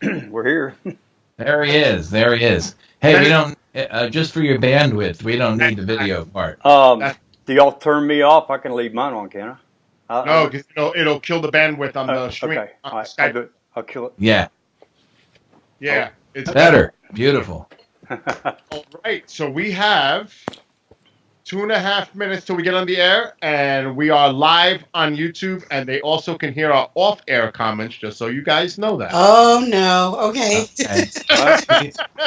We're here. There he is. There he is. Hey, we don't, just for your bandwidth, we don't need the video part. Do y'all turn me off? I can leave mine on, can I? No, because it'll kill the bandwidth on the stream. Okay. All right. I'll do it. I'll kill it. Yeah. Yeah. It's better. Beautiful. All right. So we have 2.5 minutes till we get on the air, and we are live on YouTube, and they also can hear our off-air comments, just so you guys know that. Oh, no. Okay.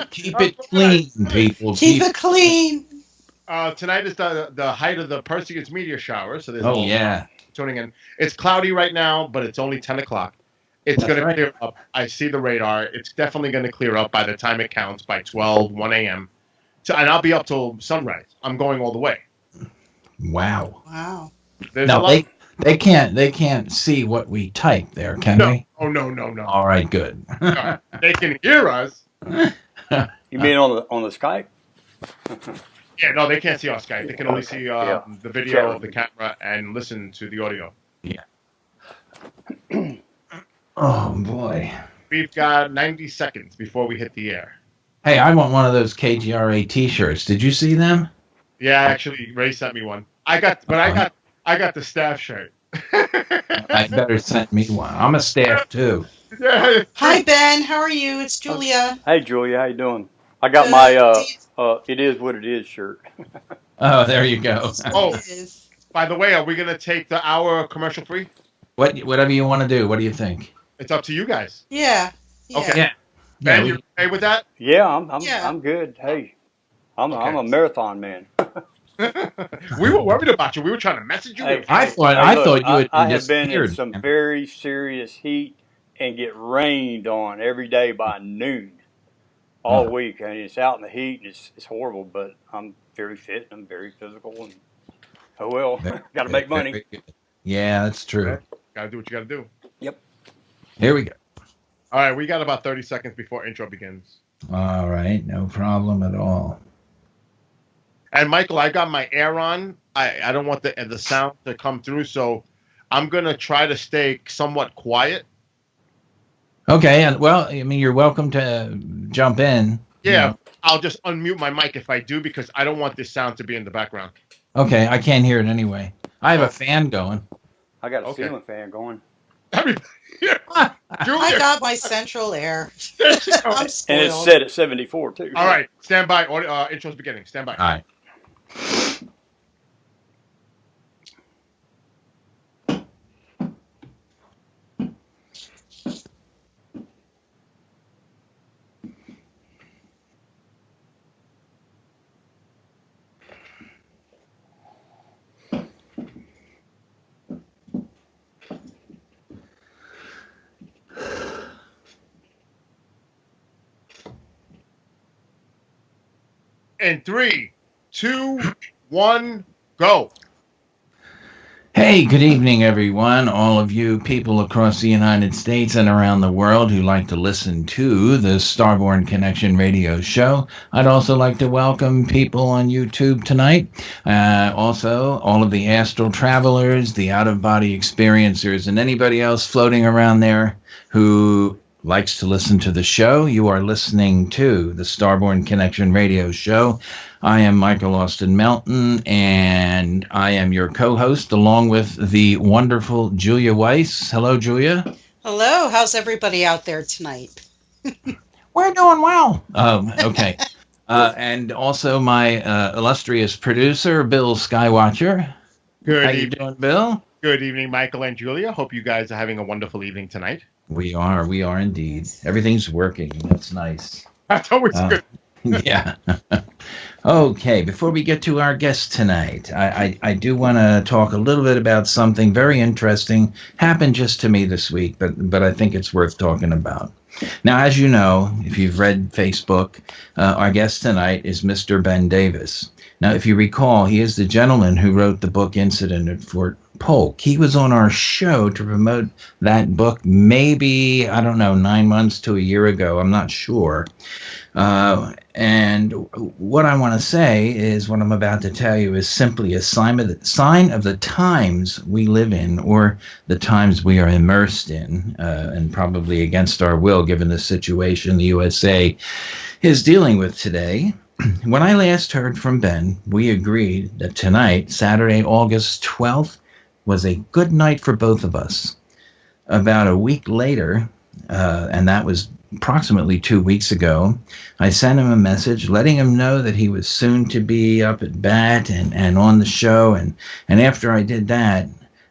Keep it clean, people. Keep it clean. Tonight is the height of the Perseus meteor shower, so there's tuning in. It's cloudy right now, but it's only 10 o'clock. It's going to clear up. I see the radar. It's definitely going to clear up by the time it counts, by 1 a.m. And I'll be up till sunrise. I'm going all the way. Wow. No, they can't see what we type there, can they? Oh, no. All right, good. They can hear us. You mean on the Skype? Yeah, no, they can't see our Skype. They can only see the video of the camera and listen to the audio. Yeah. Oh, boy. We've got 90 seconds before we hit the air. Hey, I want one of those KGRA T-shirts. Did you see them? Yeah, actually, Ray sent me one. I got the staff shirt. I better send me one. I'm a staff too. Hi Ben, how are you? It's Julia. Hey Julia, how you doing? I got my "It Is What It Is" shirt. Oh, there you go. Oh, by the way, are we gonna take the hour commercial free? Whatever you want to do. What do you think? It's up to you guys. Yeah. Okay. Yeah. Ben, you okay with that? Yeah, I'm good. Hey, I'm a marathon man. We were worried about you. We were trying to message you. Hey, I thought you had I have been in some very serious heat and get rained on every day by noon all week, and it's out in the heat and it's horrible. But I'm very fit and I'm very physical, and got to make money. Yeah, that's true. Okay. Got to do what you got to do. Yep. Here we go. All right, we got about 30 seconds before intro begins. All right, no problem at all. And Michael, I got my air on. I don't want the sound to come through, so I'm gonna try to stay somewhat quiet. Okay, and well, I mean, you're welcome to jump in. Yeah, I'll just unmute my mic if I do, because I don't want this sound to be in the background. Okay, I can't hear it anyway. I have a fan going. I got a ceiling fan going. Everybody, I got my central air. I'm spoiled. And it's set at 74 too. All right, stand by. Intro's beginning. Stand by. All right. In 3, 2, 1, go. Hey, good evening, everyone. All of you people across the United States and around the world who like to listen to the Starborn Connection radio show. I'd also like to welcome people on YouTube tonight. Also, all of the astral travelers, the out-of-body experiencers, and anybody else floating around there who likes to listen to the show. You are listening to the Starborn Connection radio show. I am Michael Austin Melton, and I am your co-host along with the wonderful Julia Weiss. Hello, Julia. Hello. How's everybody out there tonight? We're doing well. Okay. And also my illustrious producer, Bill SkyWatcher. Good How you doing, Bill? Good evening, Michael and Julia. Hope you guys are having a wonderful evening tonight. We are indeed. Everything's working. That's nice. That's always good. Yeah. Okay, before we get to our guest tonight, I do want to talk a little bit about something very interesting. Happened just to me this week, but I think it's worth talking about. Now, as you know, if you've read Facebook, our guest tonight is Mr. Ben Davis. Now, if you recall, he is the gentleman who wrote the book Incident at Fort Polk. He was on our show to promote that book maybe, 9 months to a year ago. I'm not sure. And what I want to say is what I'm about to tell you is simply a sign of the times we live in, or the times we are immersed in, and probably against our will, given the situation the USA is dealing with today. When I last heard from Ben, we agreed that tonight, Saturday, August 12th, was a good night for both of us. About a week later, and that was approximately 2 weeks ago, I sent him a message letting him know that he was soon to be up at bat and on the show. And after I did that,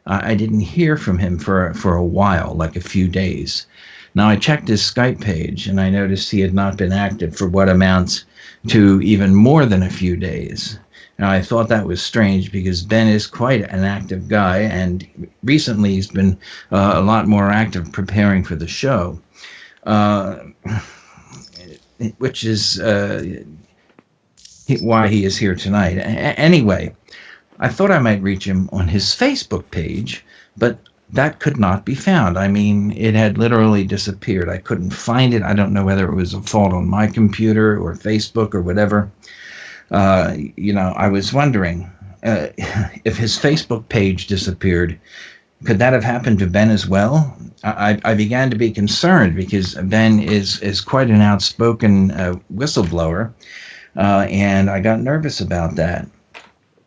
I didn't hear from him for a while, like a few days. Now, I checked his Skype page, and I noticed he had not been active for what amounts to even more than a few days. Now, I thought that was strange because Ben is quite an active guy, and recently he's been a lot more active preparing for the show, which is why he is here tonight. Anyway, I thought I might reach him on his Facebook page, but that could not be found. I mean, it had literally disappeared. I couldn't find it. I don't know whether it was a fault on my computer or Facebook or whatever. I was wondering if his Facebook page disappeared, could that have happened to Ben as well? I began to be concerned because Ben is quite an outspoken whistleblower, and I got nervous about that.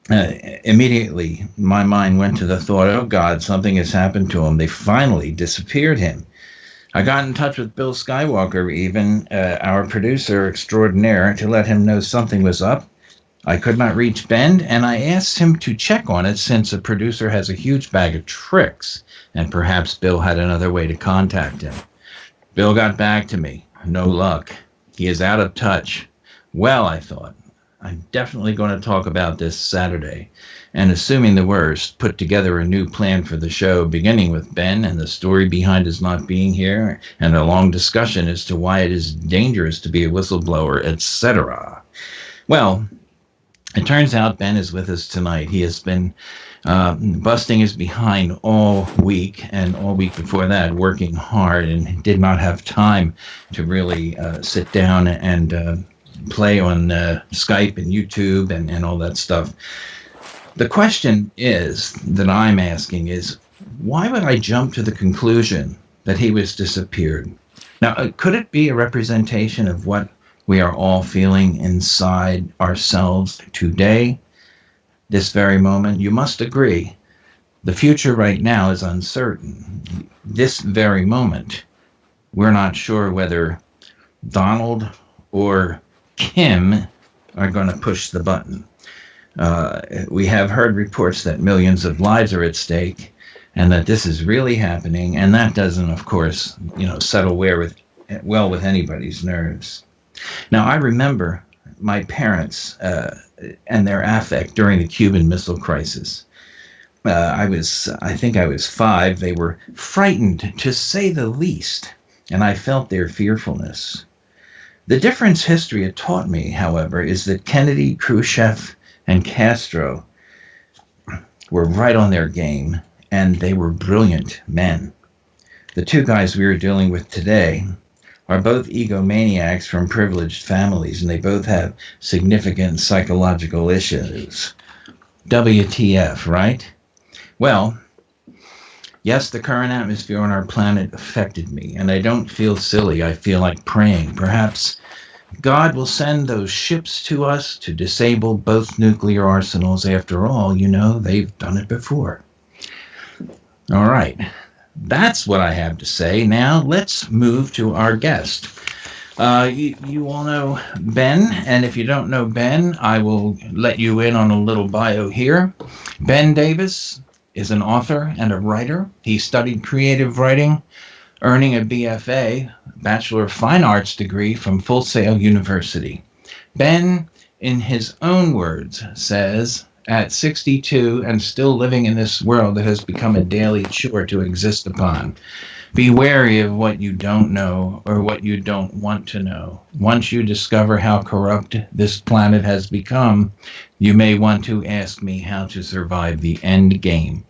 Immediately, my mind went to the thought, oh God, something has happened to him. They finally disappeared him. I got in touch with Bill SkyWatcher, even our producer extraordinaire, to let him know something was up. I could not reach Ben, and I asked him to check on it since a producer has a huge bag of tricks, and perhaps Bill had another way to contact him. Bill got back to me. No luck. He is out of touch. Well, I thought, I'm definitely going to talk about this Saturday, and assuming the worst, put together a new plan for the show, beginning with Ben and the story behind his not being here, and a long discussion as to why it is dangerous to be a whistleblower, etc. Well, it turns out Ben is with us tonight. He has been busting his behind all week, and all week before that, working hard, and did not have time to really sit down and play on Skype and YouTube and all that stuff. The question is that I'm asking is, why would I jump to the conclusion that he was disappeared? Now, could it be a representation of what we are all feeling inside ourselves today, this very moment? You must agree, the future right now is uncertain. This very moment, we're not sure whether Donald or Kim are going to push the button. We have heard reports that millions of lives are at stake, and that this is really happening, and that doesn't, of course, settle well with anybody's nerves. Now, I remember my parents and their affect during the Cuban Missile Crisis. I think I was 5. They were frightened, to say the least, and I felt their fearfulness. The difference history had taught me, however, is that Kennedy, Khrushchev, and Castro were right on their game, and they were brilliant men. The two guys we are dealing with today are both egomaniacs from privileged families, and they both have significant psychological issues. WTF, right? Well, yes, the current atmosphere on our planet affected me, and I don't feel silly. I feel like praying. Perhaps God will send those ships to us to disable both nuclear arsenals. After all, they've done it before. All right. That's what I have to say. Now, let's move to our guest. You all know Ben, and if you don't know Ben, I will let you in on a little bio here. Ben Davis is an author and a writer. He studied creative writing, earning a BFA, Bachelor of Fine Arts degree from Full Sail University. Ben, in his own words, says, at 62 and still living in this world that has become a daily chore to exist upon, be wary of what you don't know or what you don't want to know. Once you discover how corrupt this planet has become, you may want to ask me how to survive the end game.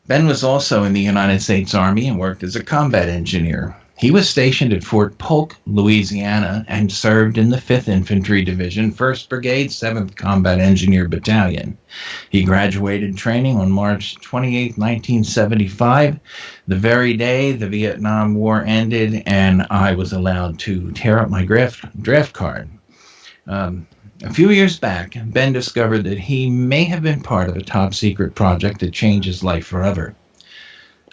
Ben was also in the United States Army and worked as a combat engineer. He was stationed at Fort Polk, Louisiana, and served in the 5th Infantry Division, 1st Brigade, 7th Combat Engineer Battalion. He graduated training on March 28, 1975, the very day the Vietnam War ended, and I was allowed to tear up my draft card. A few years back, Ben discovered that he may have been part of a top-secret project that changed his life forever.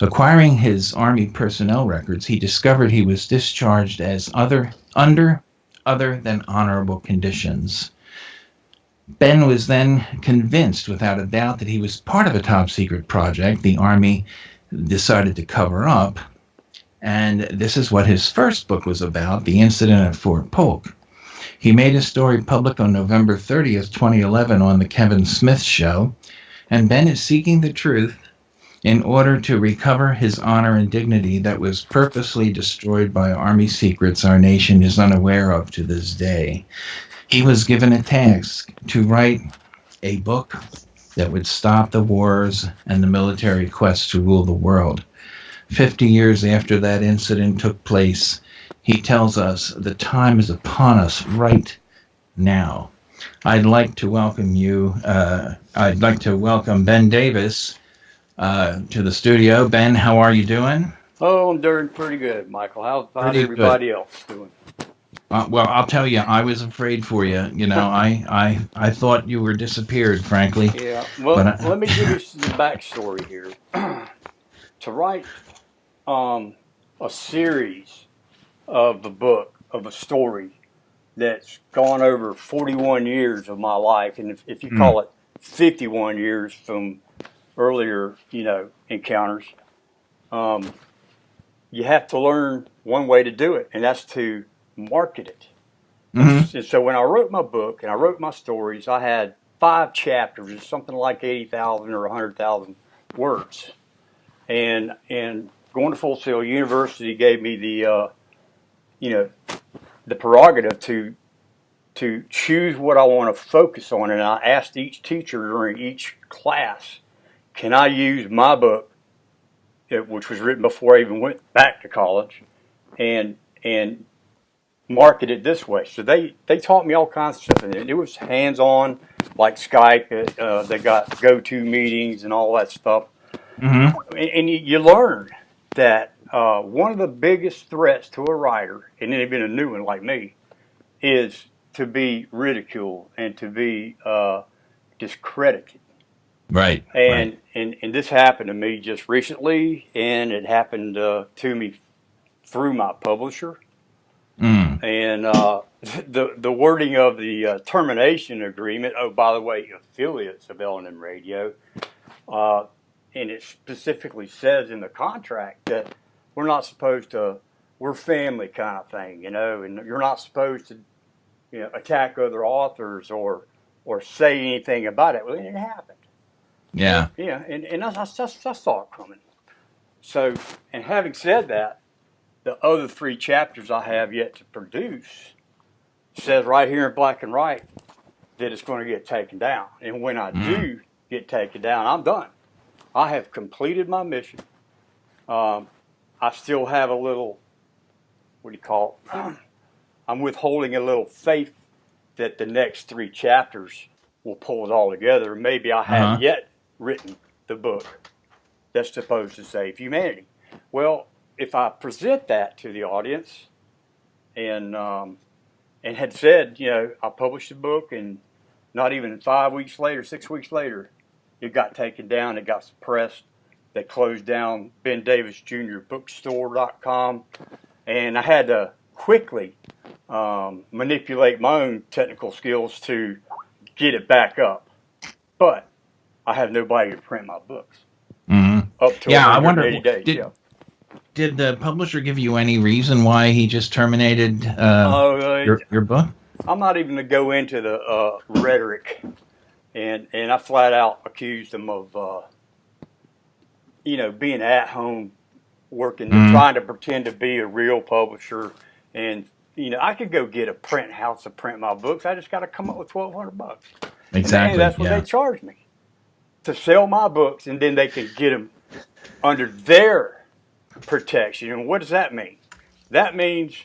Acquiring his Army personnel records, he discovered he was discharged as under other than honorable conditions. Ben was then convinced without a doubt that he was part of a top-secret project the Army decided to cover up, and this is what his first book was about, The Incident at Fort Polk. He made his story public on November 30th, 2011 on The Kevin Smith Show, and Ben is seeking the truth in order to recover his honor and dignity that was purposely destroyed by Army secrets our nation is unaware of to this day. He was given a task to write a book that would stop the wars and the military quest to rule the world. 50 years after that incident took place, he tells us the time is upon us right now. I'd like to welcome Ben Davis to the studio. Ben, how are you doing? Oh, I'm doing pretty good, Michael. How's everybody else doing? Well, I'll tell you, I was afraid for you. You know, I thought you were disappeared, frankly. Yeah. Well, let me give you the backstory here. To write a series of the book of a story that's gone over 41 years of my life, and if you call it 51 years from earlier, encounters, you have to learn one way to do it, and that's to market it. Mm-hmm. And so when I wrote my book and I wrote my stories, I had 5 chapters, something like 80,000 or 100,000 words. And going to Full Sail University gave me the prerogative to choose what I want to focus on. And I asked each teacher during each class, can I use my book, which was written before I even went back to college, and market it this way? So they taught me all kinds of stuff, and it was hands-on, like Skype. They got go-to meetings and all that stuff. Mm-hmm. And you learn that one of the biggest threats to a writer, and even a new one like me, is to be ridiculed and to be discredited. Right. And this happened to me just recently, and it happened to me through my publisher. Mm. And the wording of the termination agreement, oh, by the way, affiliates of L&M Radio, and it specifically says in the contract that we're not supposed to, we're family kind of thing, and you're not supposed to, attack other authors or say anything about it. Well, it happened. Yeah. Yeah, and I saw it coming. So, and having said that, the other 3 chapters I have yet to produce says right here in black and white that it's going to get taken down. And when I do get taken down, I'm done. I have completed my mission. I still have a little, I'm withholding a little faith that the next 3 chapters will pull it all together. Maybe I haven't yet written the book that's supposed to save humanity. Well, if I present that to the audience and had said, I published a book, and not even 5 weeks later, 6 weeks later, it got taken down, it got suppressed. They closed down BenDavisJr.bookstore.com, and I had to quickly manipulate my own technical skills to get it back up. But I have nobody to print my books. Mm-hmm. Up to 180 days. Did the publisher give you any reason why he just terminated your book? I'm not even going to go into the rhetoric, and I flat out accused him of, being at home, working, trying to pretend to be a real publisher, and I could go get a print house to print my books. I just got to come up with $1,200. Exactly. And that's what they charge me to sell my books, and then they can get them under their protection. And what does that mean? that means,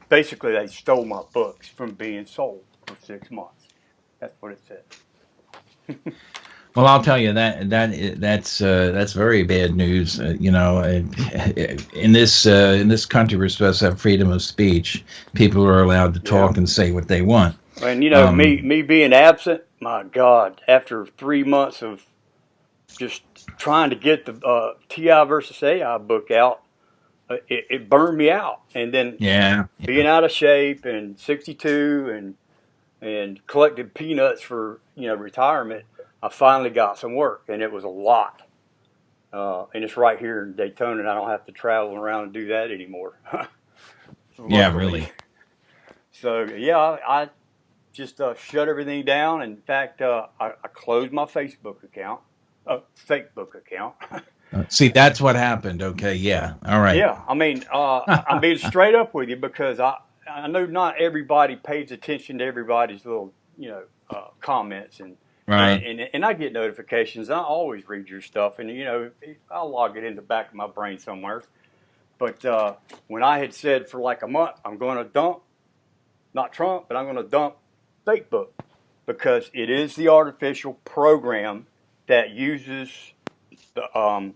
basically they stole my books from being sold for 6 months. That's what it said. Well, I'll tell you that's very bad news. In this country, we're supposed to have freedom of speech. People are allowed to talk and say what they want. And me being absent, my God, after 3 months of just trying to get the T.I.M.E versus AI book out, it burned me out. And then being out of shape and 62 and collected peanuts for retirement, I finally got some work, and it was a lot. And it's right here in Daytona, and I don't have to travel around and do that anymore. Yeah, really. So, I just shut everything down. In fact, I closed my Facebook account, fake book account. See, that's what happened. Okay, yeah, all right. Yeah, I mean, I'm being straight up with you because I know not everybody pays attention to everybody's little, comments and I get notifications. I always read your stuff, and I'll log it in the back of my brain somewhere. But when I had said for like a month, I'm going to dump, not Trump, but I'm going to dump fake book because it is the artificial program that uses the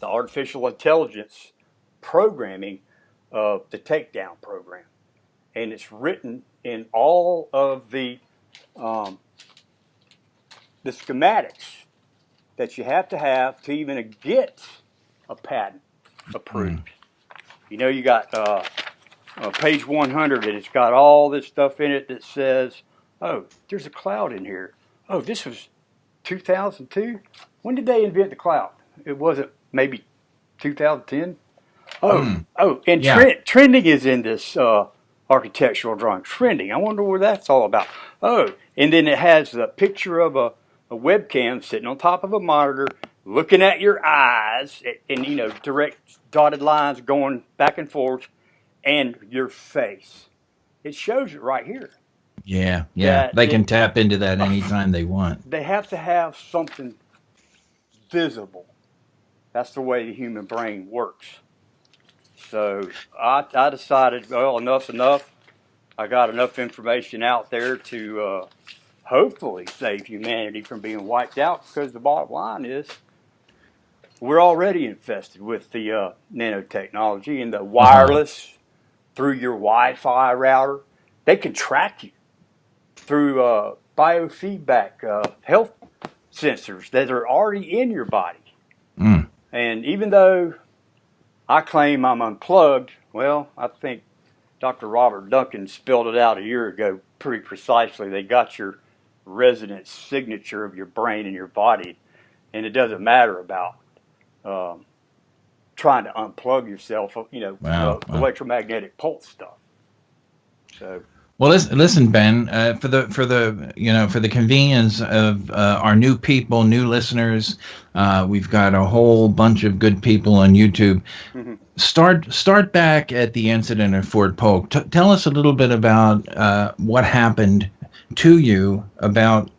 artificial intelligence programming of the takedown program, and it's written in all of the schematics that you have to even get a patent approved. You got page 100, and it's got all this stuff in it that says, oh, there's a cloud in here. Oh, this was 2002? When did they invent the cloud? It wasn't maybe 2010? Trending is in this architectural drawing. Trending. I wonder what that's all about. Oh, and then it has a picture of a webcam sitting on top of a monitor, looking at your eyes, and direct dotted lines going back and forth, and your face. It shows it right here. Yeah. They can tap into that anytime they want. They have to have something visible. That's the way the human brain works. So I decided, well, enough's enough. I got enough information out there to hopefully save humanity from being wiped out, because the bottom line is we're already infested with the nanotechnology and the wireless through your Wi-Fi router. They can track you through biofeedback health sensors that are already in your body. And even though I claim I'm unplugged, well, I think Dr. Robert Duncan spelled it out a year ago pretty precisely. They got your resonance signature of your brain and your body, and it doesn't matter about trying to unplug yourself, electromagnetic pulse stuff. So. Well, listen, Ben. For the convenience of our new people, new listeners, we've got a whole bunch of good people on YouTube. Mm-hmm. Start back at the incident at Fort Polk. Tell us a little bit about what happened to you about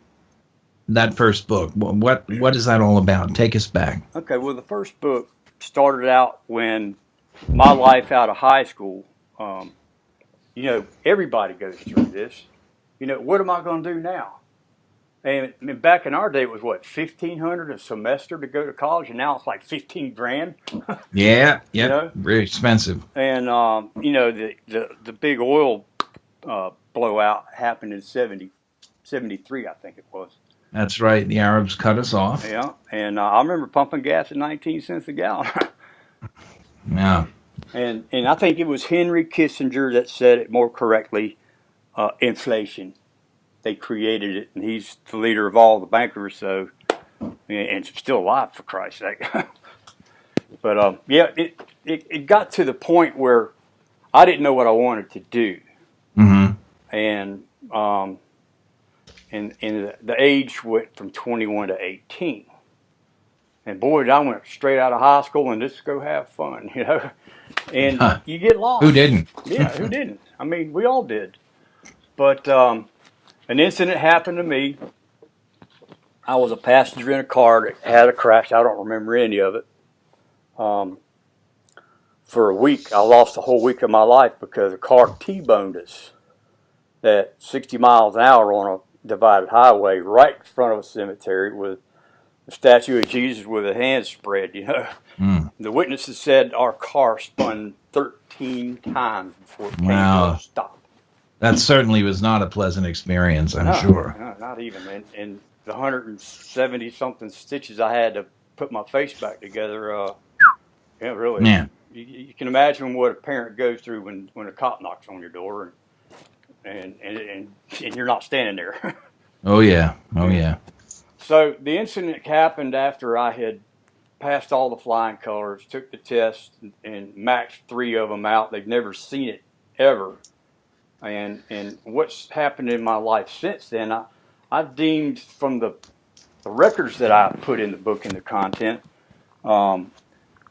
that first book. What is that all about? Take us back. Okay. Well, the first book started out when my life out of high school. Everybody goes through this. What am I going to do now? And back in our day, it was what, $1,500 a semester to go to college, and now it's like $15,000. Yeah, very expensive. And the big oil blowout happened in 73, I think it was. That's right. The Arabs cut us off. Yeah, and I remember pumping gas at 19 cents a gallon. Yeah. And I think it was Henry Kissinger that said it more correctly, inflation. They created it, and he's the leader of all the bankers, so, and still alive, for Christ's sake. But, it got to the point where I didn't know what I wanted to do. Mm-hmm. And the age went from 21 to 18. And boy, I went straight out of high school and just go have fun, And you get lost. Who didn't? Yeah, who didn't? I mean, we all did. But an incident happened to me. I was a passenger in a car that had a crash. I don't remember any of it. for a week. I lost a whole week of my life because a car T-boned us at 60 miles an hour on a divided highway right in front of a cemetery with a statue of Jesus with a hand spread, you know. The witnesses said our car spun 13 times before it came to a stop. That certainly was not a pleasant experience, I'm sure. No, not even. And the 170-something stitches I had to put my face back together, really. Man. You can imagine what a parent goes through when a cop knocks on your door and you're not standing there. Oh, yeah. So the incident happened after I had passed all the flying colors, took the test, and maxed 3 of them out. They've never seen it ever. And what's happened in my life since then, I've deemed from the records that I put in the book and the content,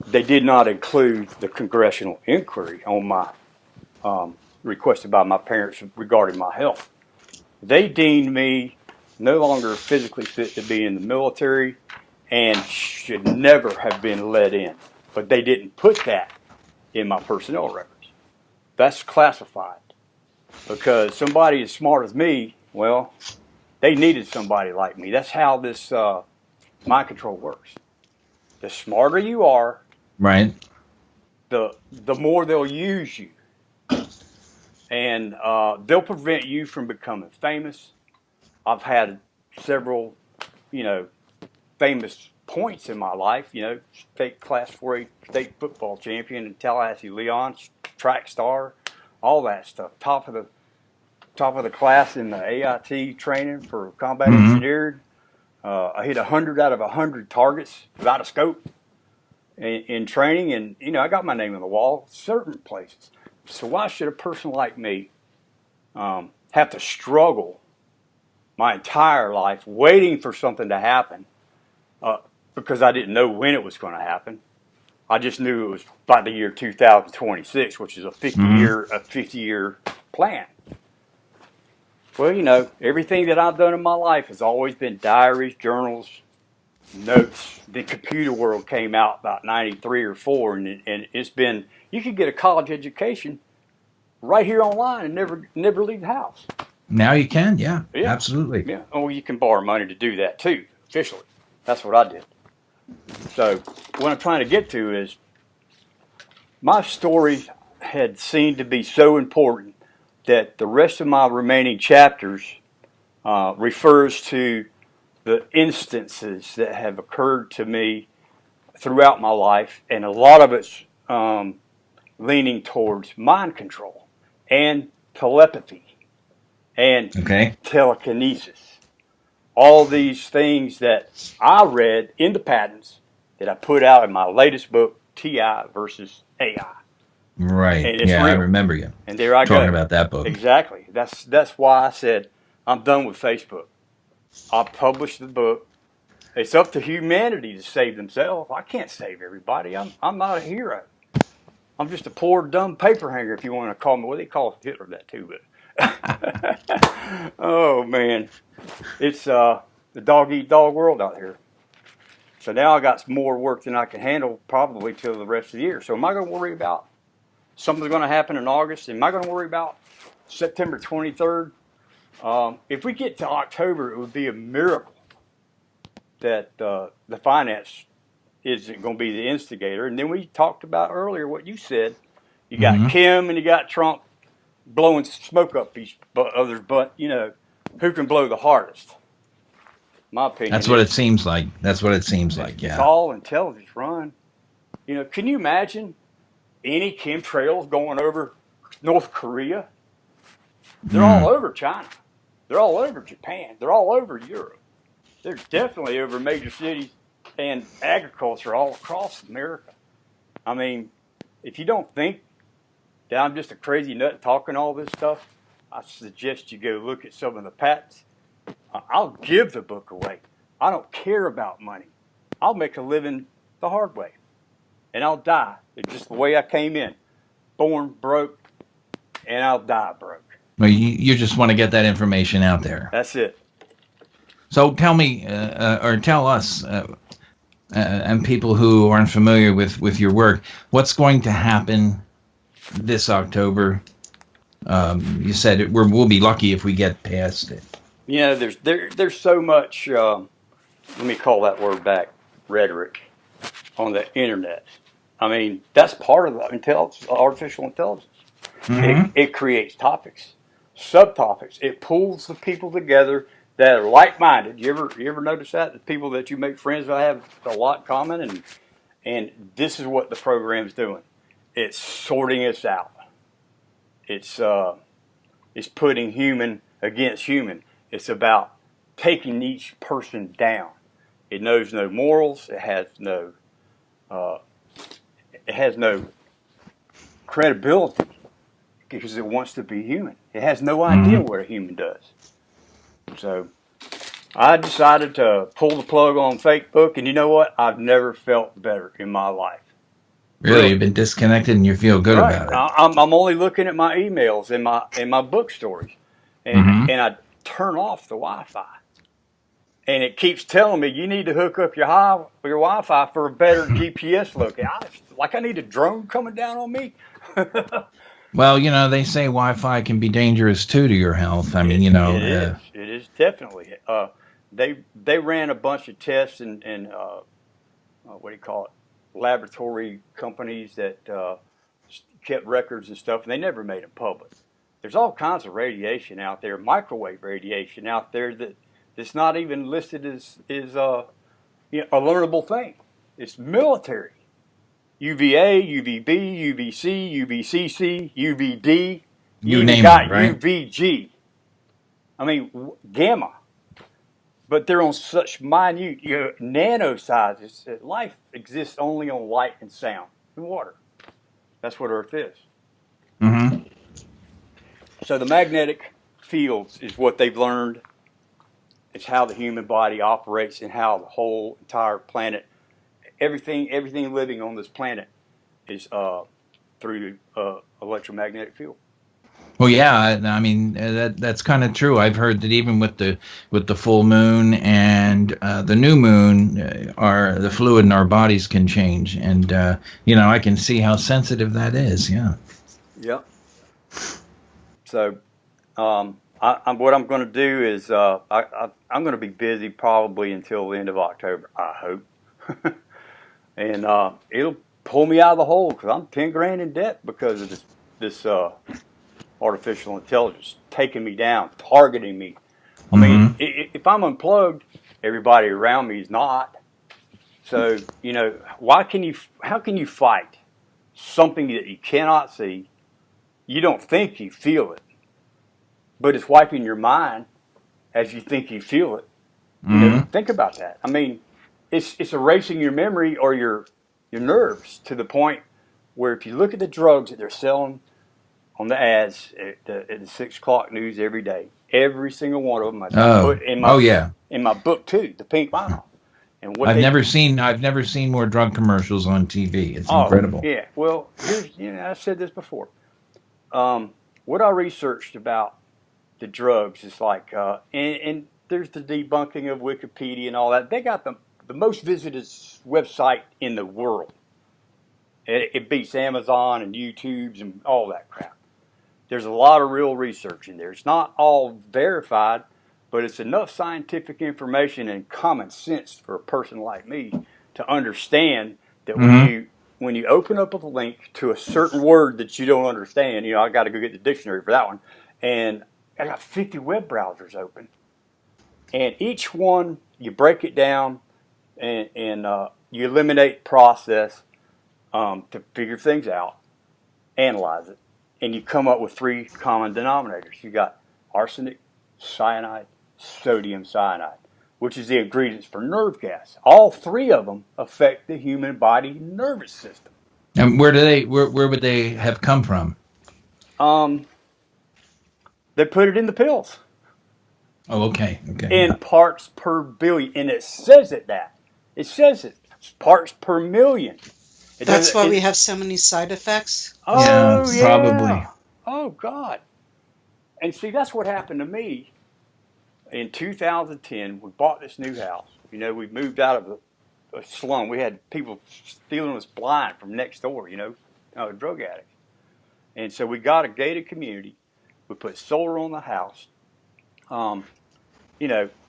they did not include the congressional inquiry on my requested by my parents regarding my health. They deemed me no longer physically fit to be in the military and should never have been let in. But they didn't put that in my personnel records. That's classified. Because somebody as smart as me, well, they needed somebody like me. That's how this mind control works. The smarter you are, right, the more they'll use you. And they'll prevent you from becoming famous. I've had several, famous points in my life. State Class 4A state football champion in Tallahassee, Leon, track star, all that stuff. Top of the class in the AIT training for combat engineering. I hit 100 out of 100 targets without a scope in training, and I got my name on the wall certain places. So why should a person like me have to struggle my entire life waiting for something to happen because I didn't know when it was going to happen? I just knew it was by the year 2026, which is a 50-year plan. Well, everything that I've done in my life has always been diaries, journals, notes. The computer world came out about 93 or 4, and it's been, you could get a college education right here online and never leave the house. Now you can, yeah. Absolutely. Yeah. Oh, you can borrow money to do that too, officially. That's what I did. So what I'm trying to get to is my story had seemed to be so important that the rest of my remaining chapters refers to the instances that have occurred to me throughout my life, and a lot of it's leaning towards mind control and telepathy and telekinesis. All these things that I read in the patents that I put out in my latest book, T.I.M.E versus AI. Right. Yeah, real. I remember you. And there I go. Talking about that book. Exactly. That's why I said I'm done with Facebook. I published the book. It's up to humanity to save themselves. I can't save everybody. I'm not a hero. I'm just a poor dumb paper hanger, if you want to call me. Well, they call Hitler that too, but oh man, it's the dog eat dog world out here. So now I got more work than I can handle probably till the rest of the year. So am I going to worry about something's going to happen in August? Am I going to worry about September 23rd? If we get to October, it would be a miracle that the finance isn't going to be the instigator. And then we talked about earlier what you said. You got Kim and you got Trump blowing smoke up each other's butt. Who can blow the hardest? My opinion. That's what it seems like. Yeah. It's all intelligence run. Can you imagine any chemtrails going over North Korea? They're all over China. They're all over Japan. They're all over Europe. They're definitely over major cities and agriculture all across America. I mean, if you don't think that I'm just a crazy nut talking all this stuff, I suggest you go look at some of the patents. I'll give the book away. I don't care about money. I'll make a living the hard way. And I'll die. It's just the way I came in. Born broke, and I'll die broke. Well, you just want to get that information out there. That's it. So tell me, or tell us, and people who aren't familiar with your work, what's going to happen this October? You said we'll be lucky if we get past it. There's so much. Let me call that word back. Rhetoric on the internet. I mean, that's part of the artificial intelligence. Mm-hmm. It creates topics, subtopics. It pulls the people together that are like-minded. You ever notice that? The people that you make friends with have a lot in common, and this is what the program's doing. It's sorting us out. It's putting human against human. It's about taking each person down. It knows no morals. It has no credibility because it wants to be human. It has no idea what a human does. So I decided to pull the plug on Facebook, and you know what? I've never felt better in my life. Really, you've been disconnected, and you feel good about it. I'm only looking at my emails and my book stories, and I turn off the Wi-Fi, and it keeps telling me you need to hook up your Wi-Fi for a better GPS location. Like I need a drone coming down on me. Well, they say Wi-Fi can be dangerous too to your health. I mean, it is definitely. They ran a bunch of tests and what do you call it? Laboratory companies that kept records and stuff, and they never made them public. There's all kinds of radiation out there, microwave radiation out there that's not even listed as a learnable thing. It's military. UVA, UVB, UVC, UVCC, UVD. You name it, right? UVG. I mean, gamma. But they're on such minute, nano sizes that life exists only on light and sound and water. That's what Earth is. Mm-hmm. So the magnetic fields is what they've learned. It's how the human body operates and how the whole entire planet, everything living on this planet is through electromagnetic field. Well, yeah, I mean that's kind of true. I've heard that even with the full moon and the new moon, the fluid in our bodies can change, and I can see how sensitive that is. Yeah. Yep. So, what I'm going to do is I'm going to be busy probably until the end of October, I hope, and it'll pull me out of the hole because I'm $10,000 in debt because of this artificial intelligence taking me down, targeting me. I mean, if I'm unplugged, everybody around me is not. So, how can you fight something that you cannot see? You don't think you feel it, but it's wiping your mind as you think you feel it. Think about that. I mean, it's erasing your memory or your nerves to the point where if you look at the drugs that they're selling on the ads at the 6 o'clock news every day, every single one of them. In my book too, The Pink Vinyl. And what I've never seen more drug commercials on TV. It's incredible. Yeah. Well, I said this before. What I researched about the drugs is like, and there's the debunking of Wikipedia and all that. They got the most visited website in the world. It beats Amazon and YouTube's and all that crap. There's a lot of real research in there. It's not all verified, but it's enough scientific information and common sense for a person like me to understand that when you open up a link to a certain word that you don't understand, I got to go get the dictionary for that one, and I got 50 web browsers open, and each one you break it down and you eliminate process to figure things out, analyze it. And you come up with 3 common denominators. You got arsenic, cyanide, sodium cyanide, which is the ingredients for nerve gas. All 3 of them affect the human body nervous system. And where would they have come from? They put it in the pills. Oh, okay. In parts per billion, and it says that. It says it. Parts per million. That's why we have so many side effects? Oh, yeah. Probably. Oh, God. And see, that's what happened to me in 2010. We bought this new house. We moved out of a slum. We had people stealing us blind from next door, drug addicts. And so we got a gated community. We put solar on the house.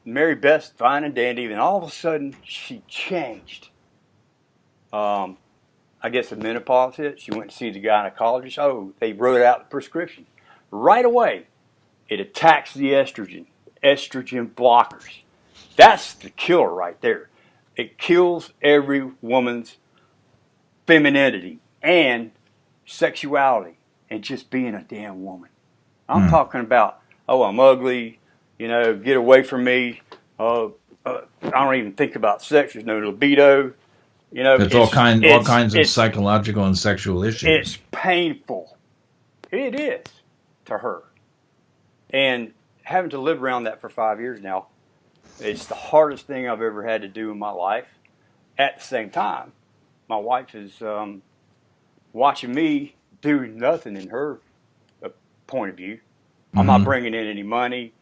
Mary Beth, fine and dandy, and all of a sudden she changed. I guess the menopause hit. She went to see the gynecologist. Oh, they wrote out the prescription. Right away, it attacks the estrogen blockers. That's the killer right there. It kills every woman's femininity and sexuality and just being a damn woman. I'm talking about, I'm ugly, get away from me. I don't even think about sex. There's no libido. It's all kinds of psychological and sexual issues. It's painful. It is to her. And having to live around that for 5 years now, it's the hardest thing I've ever had to do in my life. At the same time, my wife is watching me do nothing in her point of view. I'm not bringing in any money.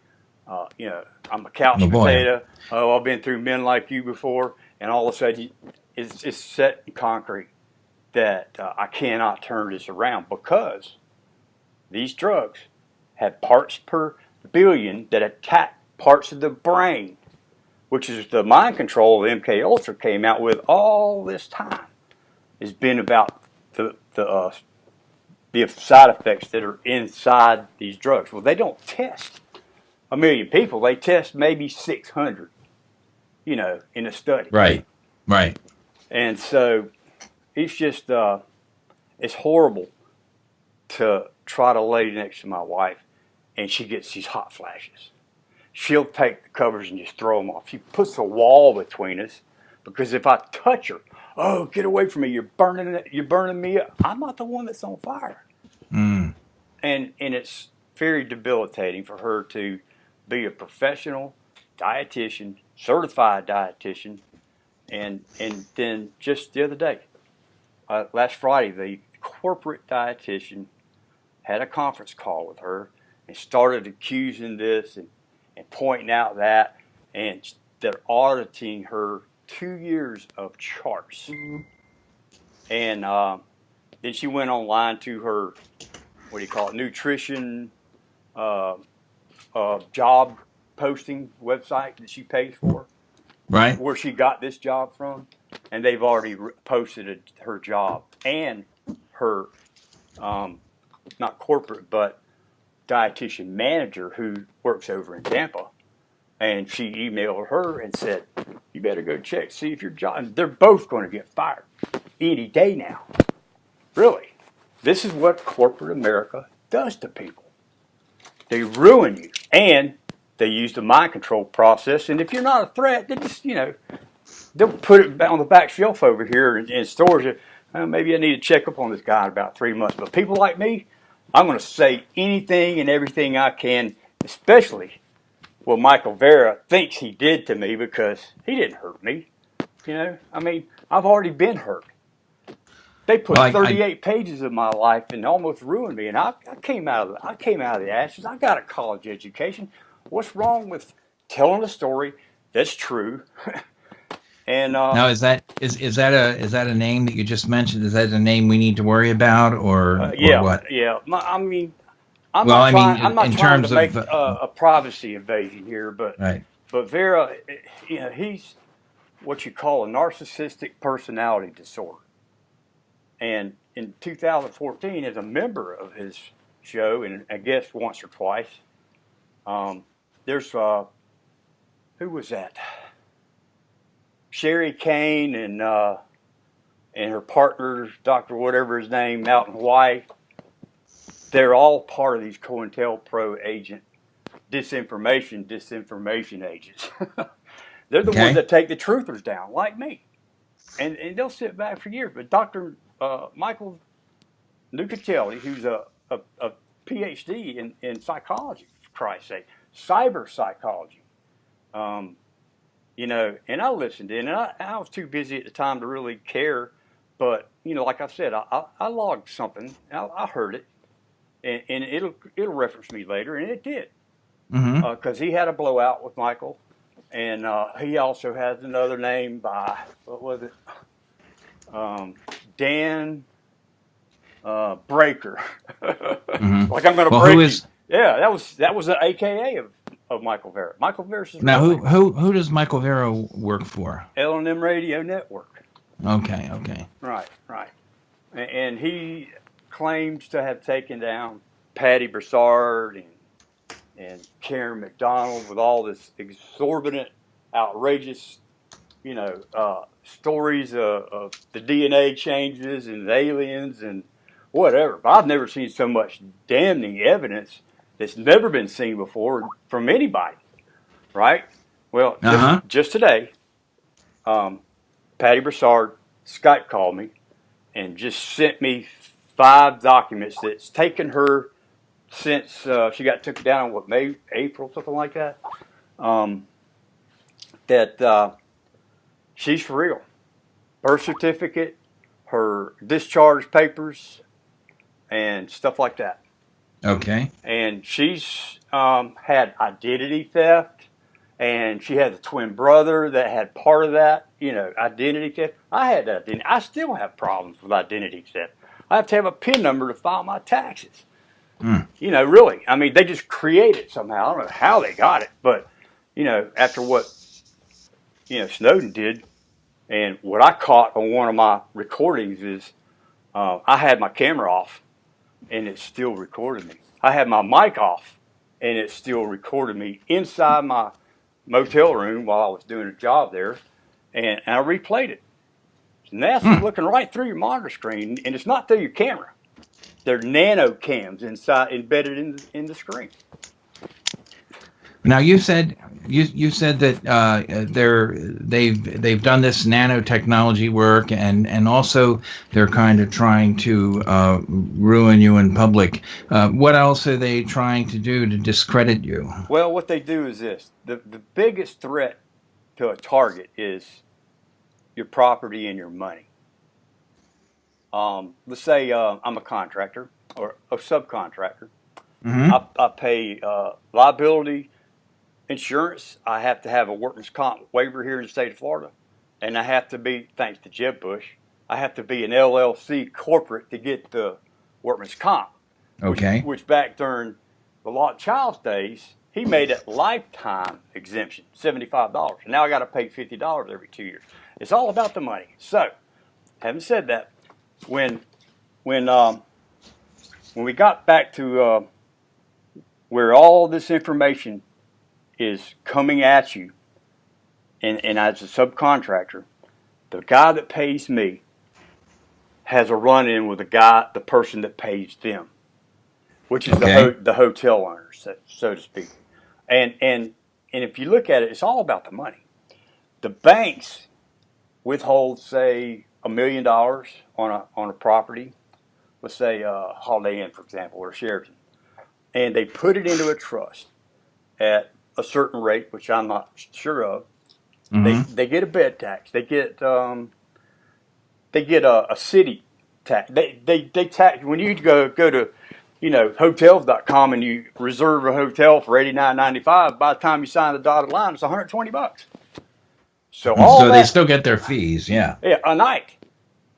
I'm a couch potato. Oh, I've been through men like you before, and all of a sudden it's set in concrete that I cannot turn this around because these drugs have parts per billion that attack parts of the brain, which is the mind control the MK Ultra came out with all this time. Has been about the side effects that are inside these drugs. Well, they don't test 1 million people. They test maybe 600, in a study. Right. And so it's just, it's horrible to try to lay next to my wife and she gets these hot flashes. She'll take the covers and just throw them off. She puts a wall between us because if I touch her, oh, get away from me! You're burning me up. I'm not the one that's on fire. And it's very debilitating for her to be a professional dietitian, certified dietitian, and then just the other day, last Friday, the corporate dietitian had a conference call with her and started accusing this and pointing out that, and they're auditing her 2 years of charts. And then she went online to her, nutrition job posting website that she pays for. Right. Where she got this job from. And they've already posted her job and her, not corporate, but dietitian manager who works over in Tampa. And she emailed her and said, you better go check, see if your job, they're both going to get fired any day now. Really. This is what corporate America does to people. They ruin you. And they use the mind control process. And if you're not a threat, they just, they'll put it on the back shelf over here in stores. Maybe I need to check up on this guy in about 3 months. But people like me, I'm going to say anything and everything I can, especially what Michael Vera thinks he did to me, because he didn't hurt me. I've already been hurt. They put 38 pages of my life and almost ruined me. And I came out of the ashes. I got a college education. What's wrong with telling a story that's true? And now is that a name that you just mentioned? Is that a name we need to worry about, or what? Yeah. I'm not trying to make a privacy invasion here, but right. But Vera, he's what you call a narcissistic personality disorder. And in 2014, as a member of his show and a guest once or twice, there's who was that? Sherry Kane and her partner, Dr. whatever his name, out in Hawaii. They're all part of these COINTELPRO agent disinformation agents. They're the ones that take the truthers down, like me. And they'll sit back for years. But Dr. Michael Nucatelli, who's a PhD in psychology, for Christ's sake, cyber psychology, and I listened in, and I was too busy at the time to really care. But, like I said, I logged something. I heard it. And it'll reference me later, and it did. Because he had a blowout with Michael, And he also has another name by, what was it? Dan Breaker. Mm-hmm. Like I'm going to break you. Yeah, that was an AKA of Michael Vera. Michael Vera's now who does Michael Vera work for? L&M Radio Network. Okay. Right. And he claims to have taken down Patty Broussard and Karen McDonald with all this exorbitant, outrageous, stories of the DNA changes and aliens and whatever. But I've never seen so much damning evidence that's never been seen before from anybody, right? Well, just today, Patty Broussard Skype called me and just sent me 5 documents that's taken her since she got took down, May, April, something like that, that she's for real. Birth certificate, her discharge papers, and stuff like that. Okay. And she's had identity theft, and she has a twin brother that had part of that, identity theft. I had that identity. I still have problems with identity theft. I have to have a PIN number to file my taxes. Really. I mean, they just create it somehow. I don't know how they got it, but, after what, Snowden did, and what I caught on one of my recordings is I had my camera off, and it still recorded me. I had my mic off, and it still recorded me inside my motel room while I was doing a job there, and I replayed it. NASA's looking right through your monitor screen, and it's not through your camera. They're nano cams inside, embedded in the screen. Now you said that they've done this nanotechnology work, and also they're kind of trying to ruin you in public. What else are they trying to do to discredit you? Well, what they do is this: the biggest threat to a target is your property and your money. Let's say I'm a contractor or a subcontractor. Mm-hmm. I pay liability insurance. I have to have a workman's comp waiver here in the state of Florida. And I have to be, thanks to Jeb Bush, I have to be an LLC corporate to get the workman's comp. Okay. Which back during the Lot Child's days, he made it lifetime exemption, $75. And now I got to pay $50 every 2 years. It's all about the money. So, having said that, when we got back to where all this information is coming at you, and as a subcontractor, the guy that pays me has a run-in with the person that pays them, which is the hotel owner, so to speak. And if you look at it, it's all about the money. The banks withhold, say, $1 million on a property, let's say Holiday Inn, for example, or Sheraton, and they put it into a trust at a certain rate, which I'm not sure of. Mm-hmm. They get a bed tax. They get a city tax. They tax when you go to hotels.com and you reserve a hotel for $89.95. By the time you sign the dotted line, it's $120. So they still get their fees, yeah, a night.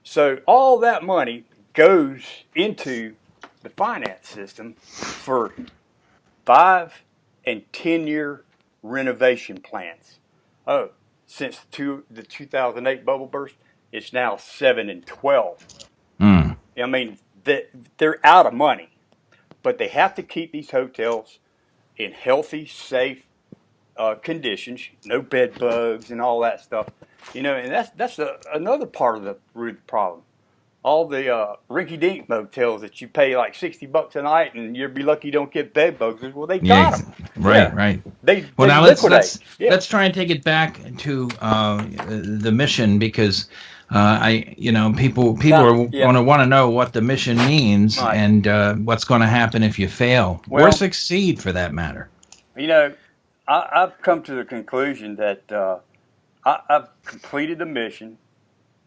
So all that money goes into the finance system for 5 and 10-year renovation plans. Oh, since the 2008 bubble burst, it's now 7 and 12. I mean, they're out of money, but they have to keep these hotels in healthy, safe conditions, no bed bugs and all that stuff. And that's another part of the root problem. All the rinky-dink motels that you pay like $60 a night, and you'll be lucky you don't get bed bugs. Well, they got them. Right. Now let's try and take it back to the mission, because people are going to want to know what the mission means, right, and what's going to happen if you fail or succeed, for that matter. I've come to the conclusion that I've completed the mission.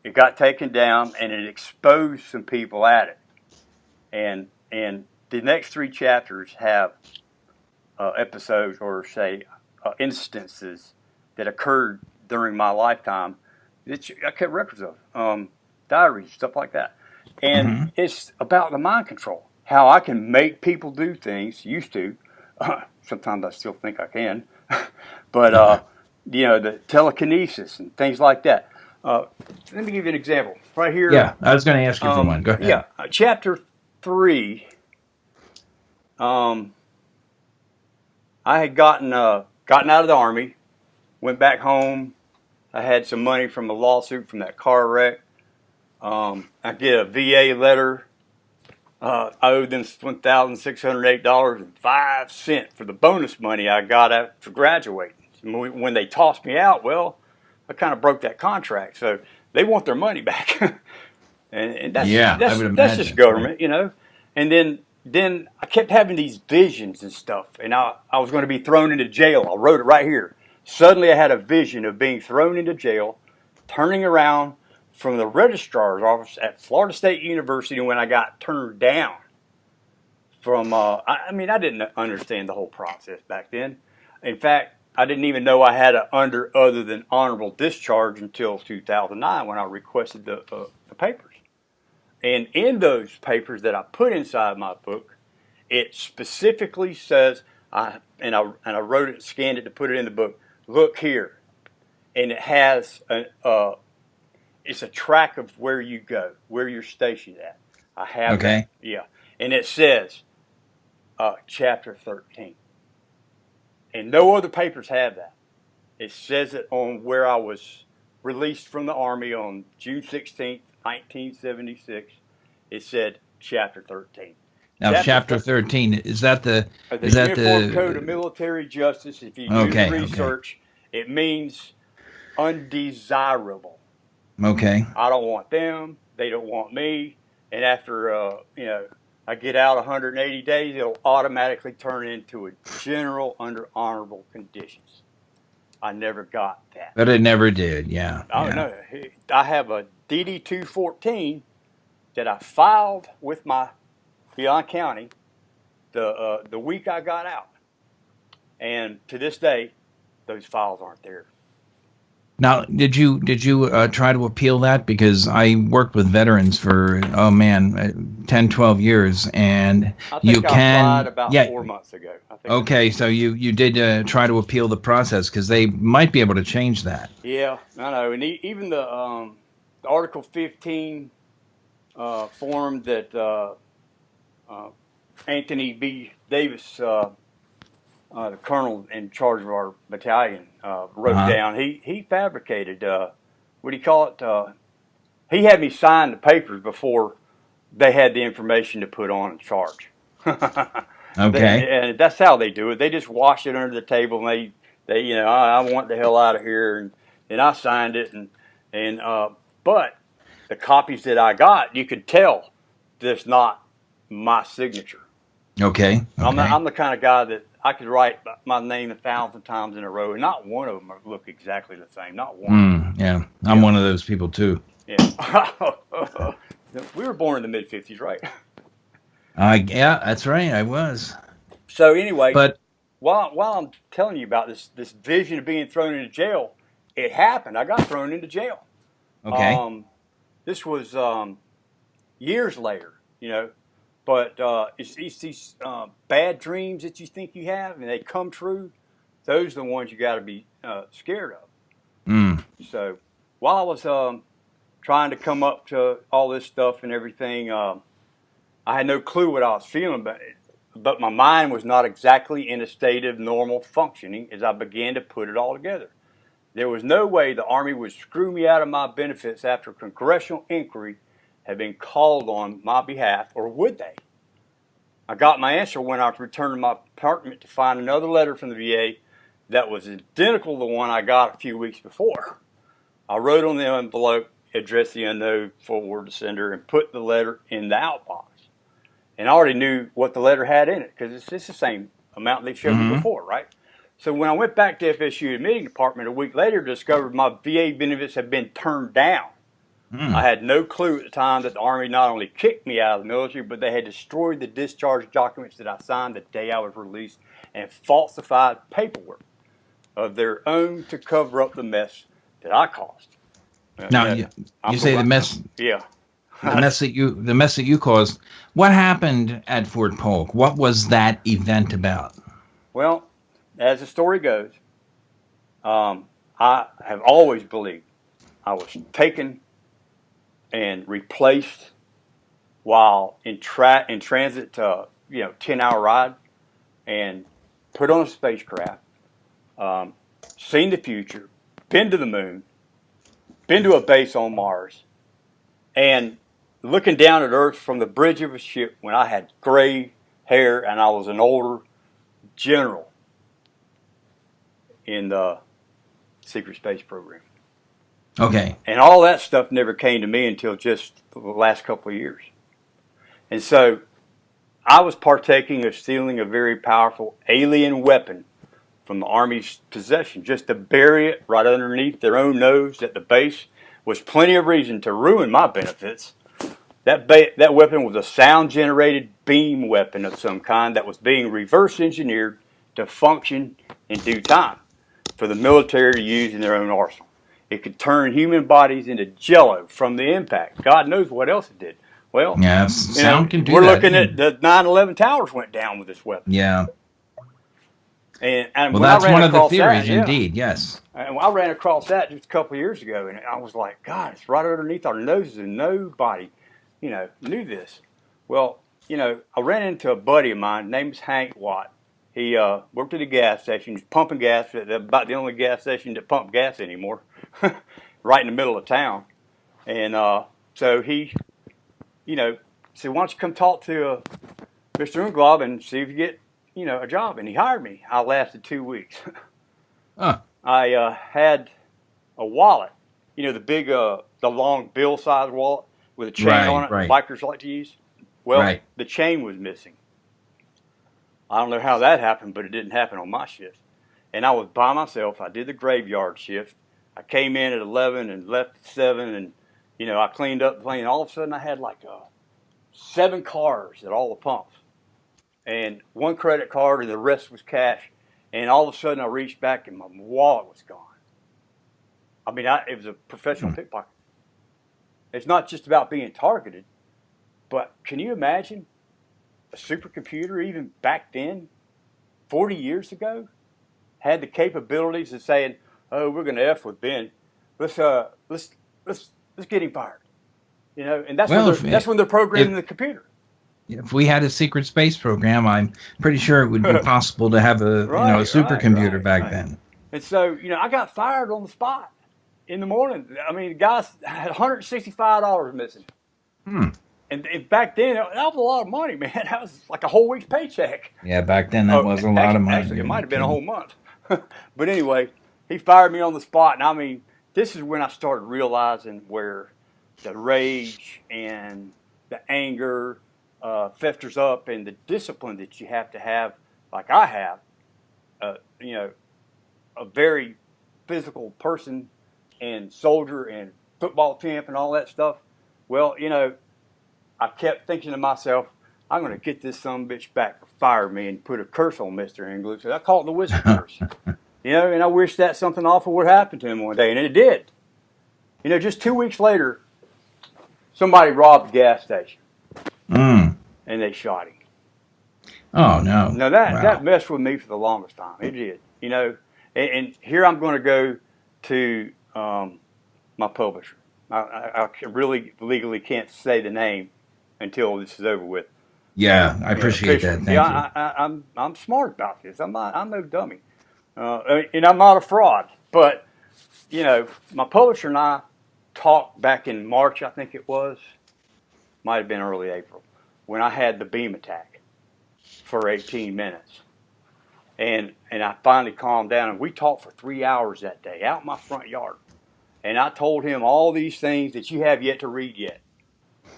It got taken down, and it exposed some people at it. And the next 3 chapters have episodes, or say instances, that occurred during my lifetime that I kept records of, diaries, stuff like that. And it's about the mind control, how I can make people do things, used to. Sometimes I still think I can. But, the telekinesis and things like that. Let me give you an example. Right here. Yeah, I was going to ask you for one. Go ahead. Yeah, chapter 3. I had gotten out of the Army, went back home. I had some money from a lawsuit from that car wreck. I get a VA letter. I owed them $1,608.05 for the bonus money I got after graduating. When they tossed me out, well, I kind of broke that contract, so they want their money back. and that's just government, And then I kept having these visions and stuff, and I was going to be thrown into jail. I wrote it right here. Suddenly I had a vision of being thrown into jail, turning around from the registrar's office at Florida State University when I got turned down from, I didn't understand the whole process back then. In fact, I didn't even know I had an other than honorable discharge until 2009 when I requested the papers. And in those papers that I put inside my book, it specifically says, I wrote it, scanned it to put it in the book, look here. And it has it's a track of where you go, where you're stationed at. I have okay. That. Yeah. And it says chapter 13. And no other papers have that. It says it on where I was released from the Army on June 16th, 1976. It said chapter 13. Now, chapter 13, is that the Uniform Code of Military Justice? If you do the research, it means undesirable. Okay. I don't want them. They don't want me. And after, I get out 180 days, it'll automatically turn into a general under honorable conditions. I never got that. But it never did, yeah. Oh, no. I have a DD-214 that I filed with my Beyond County the week I got out. And to this day, those files aren't there. Now, did you try to appeal that? Because I worked with veterans for 10, 12 years, and I think I applied about 4 months ago. Okay, so you did try to appeal the process because they might be able to change that. Yeah, I know, and even the Article 15 form that Anthony B. Davis, the colonel in charge of our battalion, wrote down. He fabricated, what do you call it? He had me sign the papers before they had the information to put on charge. Okay. And that's how they do it. They just wash it under the table, and they I want the hell out of here, and I signed it, but the copies that I got, you could tell that's not my signature. Okay. I'm the kind of guy that I could write my name 1,000 times in a row, and not one of them look exactly the same. Not one. I'm one of those people too. Yeah. We were born in the mid-'50s, right? Yeah, that's right. I was. So anyway, but while I'm telling you about this vision of being thrown into jail, it happened. I got thrown into jail. Okay. This was years later, But it's these bad dreams that you think you have, and they come true. Those are the ones you got to be scared of. So while I was trying to come up to all this stuff and everything, I had no clue what I was feeling, but my mind was not exactly in a state of normal functioning as I began to put it all together. There was no way the Army would screw me out of my benefits after congressional inquiry had been called on my behalf, or would they? I got my answer when I returned to my apartment to find another letter from the VA that was identical to the one I got a few weeks before. I wrote on the envelope, addressed the unknown, forward to sender, and put the letter in the outbox. And I already knew what the letter had in it because it's the same amount they showed me before, right? So when I went back to FSU admitting department a week later, discovered my VA benefits had been turned down. I had no clue at the time that the Army not only kicked me out of the military, but they had destroyed the discharge documents that I signed the day I was released and falsified paperwork. of their own to cover up the mess that I caused. Now, you say the mess. Yeah. The mess that you caused. What happened at Fort Polk? What was that event about? Well, as the story goes, I have always believed I was taken and replaced while in transit to 10-hour ride, and put on a spacecraft, seen the future, been to the moon, been to a base on Mars, and looking down at Earth from the bridge of a ship when I had gray hair and I was an older general in the secret space program. Okay. And all that stuff never came to me until just the last couple of years. And so I was partaking of stealing a very powerful alien weapon from the Army's possession. Just to bury it right underneath their own nose at the base was plenty of reason to ruin my benefits. That weapon was a sound-generated beam weapon of some kind that was being reverse engineered to function in due time for the military to use in their own arsenal. It could turn human bodies into jello from the impact. God knows what else it did. Well, yeah, sound can do we're that. Looking at the 9/11 towers went down with this weapon. Yeah. And well, that's one of the theories, indeed. Yes. And I ran across that just a couple of years ago, and I was like, God, it's right underneath our noses, and nobody, knew this. Well, I ran into a buddy of mine, named Hank Watt. He worked at a gas station, he was pumping gas, about the only gas station that pumped gas anymore, right in the middle of town. And so he, said, why don't you come talk to Mr. Unglob and see if you get, a job. And he hired me. I lasted 2 weeks. I had a wallet, the big, the long bill-sized wallet with a chain on it, bikers like to use. Well, the chain was missing. I don't know how that happened, but it didn't happen on my shift. And I was by myself. I did the graveyard shift. I came in at 11 and left at 7, and, I cleaned up the plane. All of a sudden, I had like 7 cars at all the pumps, and 1 credit card, and the rest was cash. And all of a sudden, I reached back, and my wallet was gone. I mean, it was a professional pickpocket. It's not just about being targeted, but can you imagine a supercomputer even back then, 40 years ago, had the capabilities of saying, "Oh, we're going to F with Ben. Let's get him fired." And that's when they're programming the computer. If we had a secret space program, I'm pretty sure it would be possible to have a supercomputer back then. And so, I got fired on the spot in the morning. I mean, the guys had $165 missing. And back then, that was a lot of money, man. That was like a whole week's paycheck. Yeah, back then that was a lot of money. Actually, it might have been a whole month. But anyway, he fired me on the spot. And I mean, this is when I started realizing where the rage and the anger festers up, and the discipline that you have to have, like I have, a very physical person and soldier and football champ and all that stuff. Well, I kept thinking to myself, I'm going to get this son-of-a-bitch back for firing me and put a curse on Mr. English. So I call it the wizard curse. And I wish that something awful would happen to him one day, and it did. Just 2 weeks later, somebody robbed the gas station. And they shot him. Oh, no. Now, that messed with me for the longest time. It did. And here I'm going to go to my publisher. I really legally can't say the name until this is over with. Yeah, I appreciate that. Thank you. I'm smart about this. I'm no dummy. And I'm not a fraud. But, my publisher and I talked back in March, I think it was. Might have been early April, when I had the beam attack for 18 minutes. And I finally calmed down, and we talked for 3 hours that day out in my front yard. And I told him all these things that you have yet to read yet,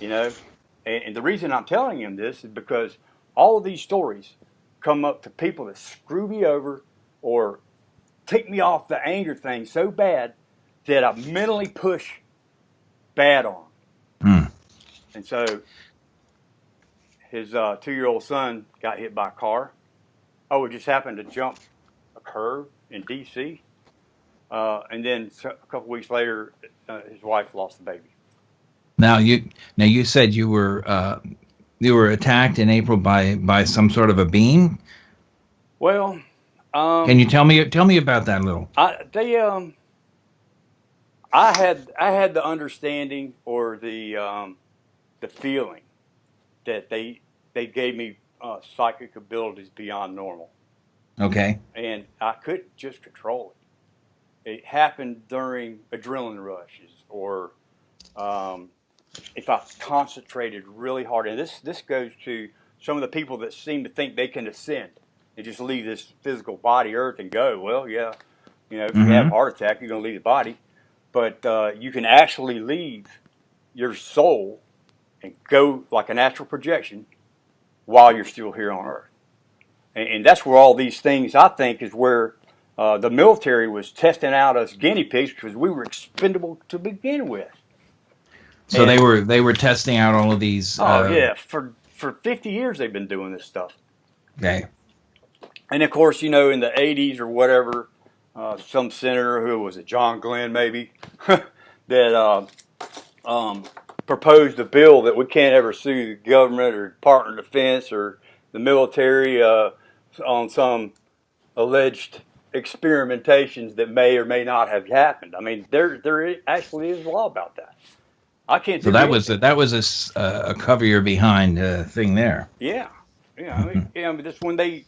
And the reason I'm telling him this is because all of these stories come up to people that screw me over or tick me off the anger thing so bad that I mentally push bad on them. And so his 2-year-old son got hit by a car. It just happened to jump a curve in D.C. And then a couple weeks later, his wife lost the baby. Now you said you were attacked in April by some sort of a beam. Well, can you tell me about that a little? I had the understanding or the feeling that they gave me psychic abilities beyond normal. Okay. And I couldn't just control it. It happened during adrenaline rushes, or if I concentrated really hard. And this goes to some of the people that seem to think they can ascend and just leave this physical body, Earth, and go. Well, yeah, if you have a heart attack, you're going to leave the body. But you can actually leave your soul and go like an astral projection while you're still here on Earth. And that's where all these things, I think, is where the military was testing out us guinea pigs, because we were expendable to begin with. So they were testing out all of these. Yeah, for 50 years they've been doing this stuff. Okay. And of course, in the 80s or whatever, some senator, who was it, John Glenn maybe, that proposed a bill that we can't ever sue the government or Department of Defense or the military on some alleged experimentations that may or may not have happened. I mean, there actually is law about that. I can't. So that was a cover your behind thing there. Yeah. I mean, just when they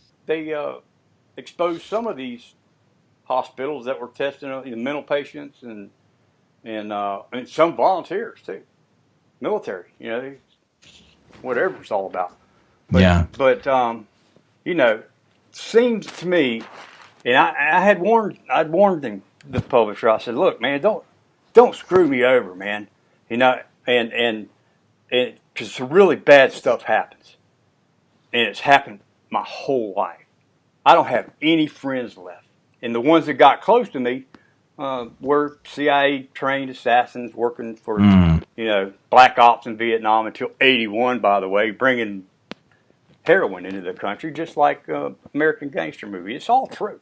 exposed some of these hospitals that were testing mental patients and some volunteers too, military. Whatever it's all about. But seems to me, and I'd warned the publisher. I said, look, man, don't screw me over, man. And because some really bad stuff happens, and it's happened my whole life. I don't have any friends left, and the ones that got close to me were CIA trained assassins working for black ops in Vietnam until '81. By the way, bringing heroin into the country, just like American Gangster movie. It's all true.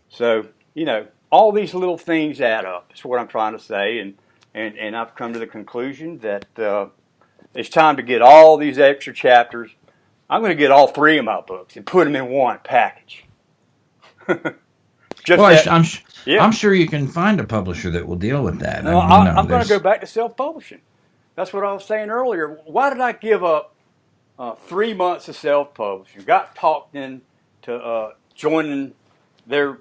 So all these little things add up. That's what I'm trying to say, and I've come to the conclusion that it's time to get all these extra chapters. I'm going to get all 3 of my books and put them in one package. I'm sure you can find a publisher that will deal with that. I'm going to go back to self-publishing. That's what I was saying earlier. Why did I give up 3 months of self-publishing? Got talked into joining their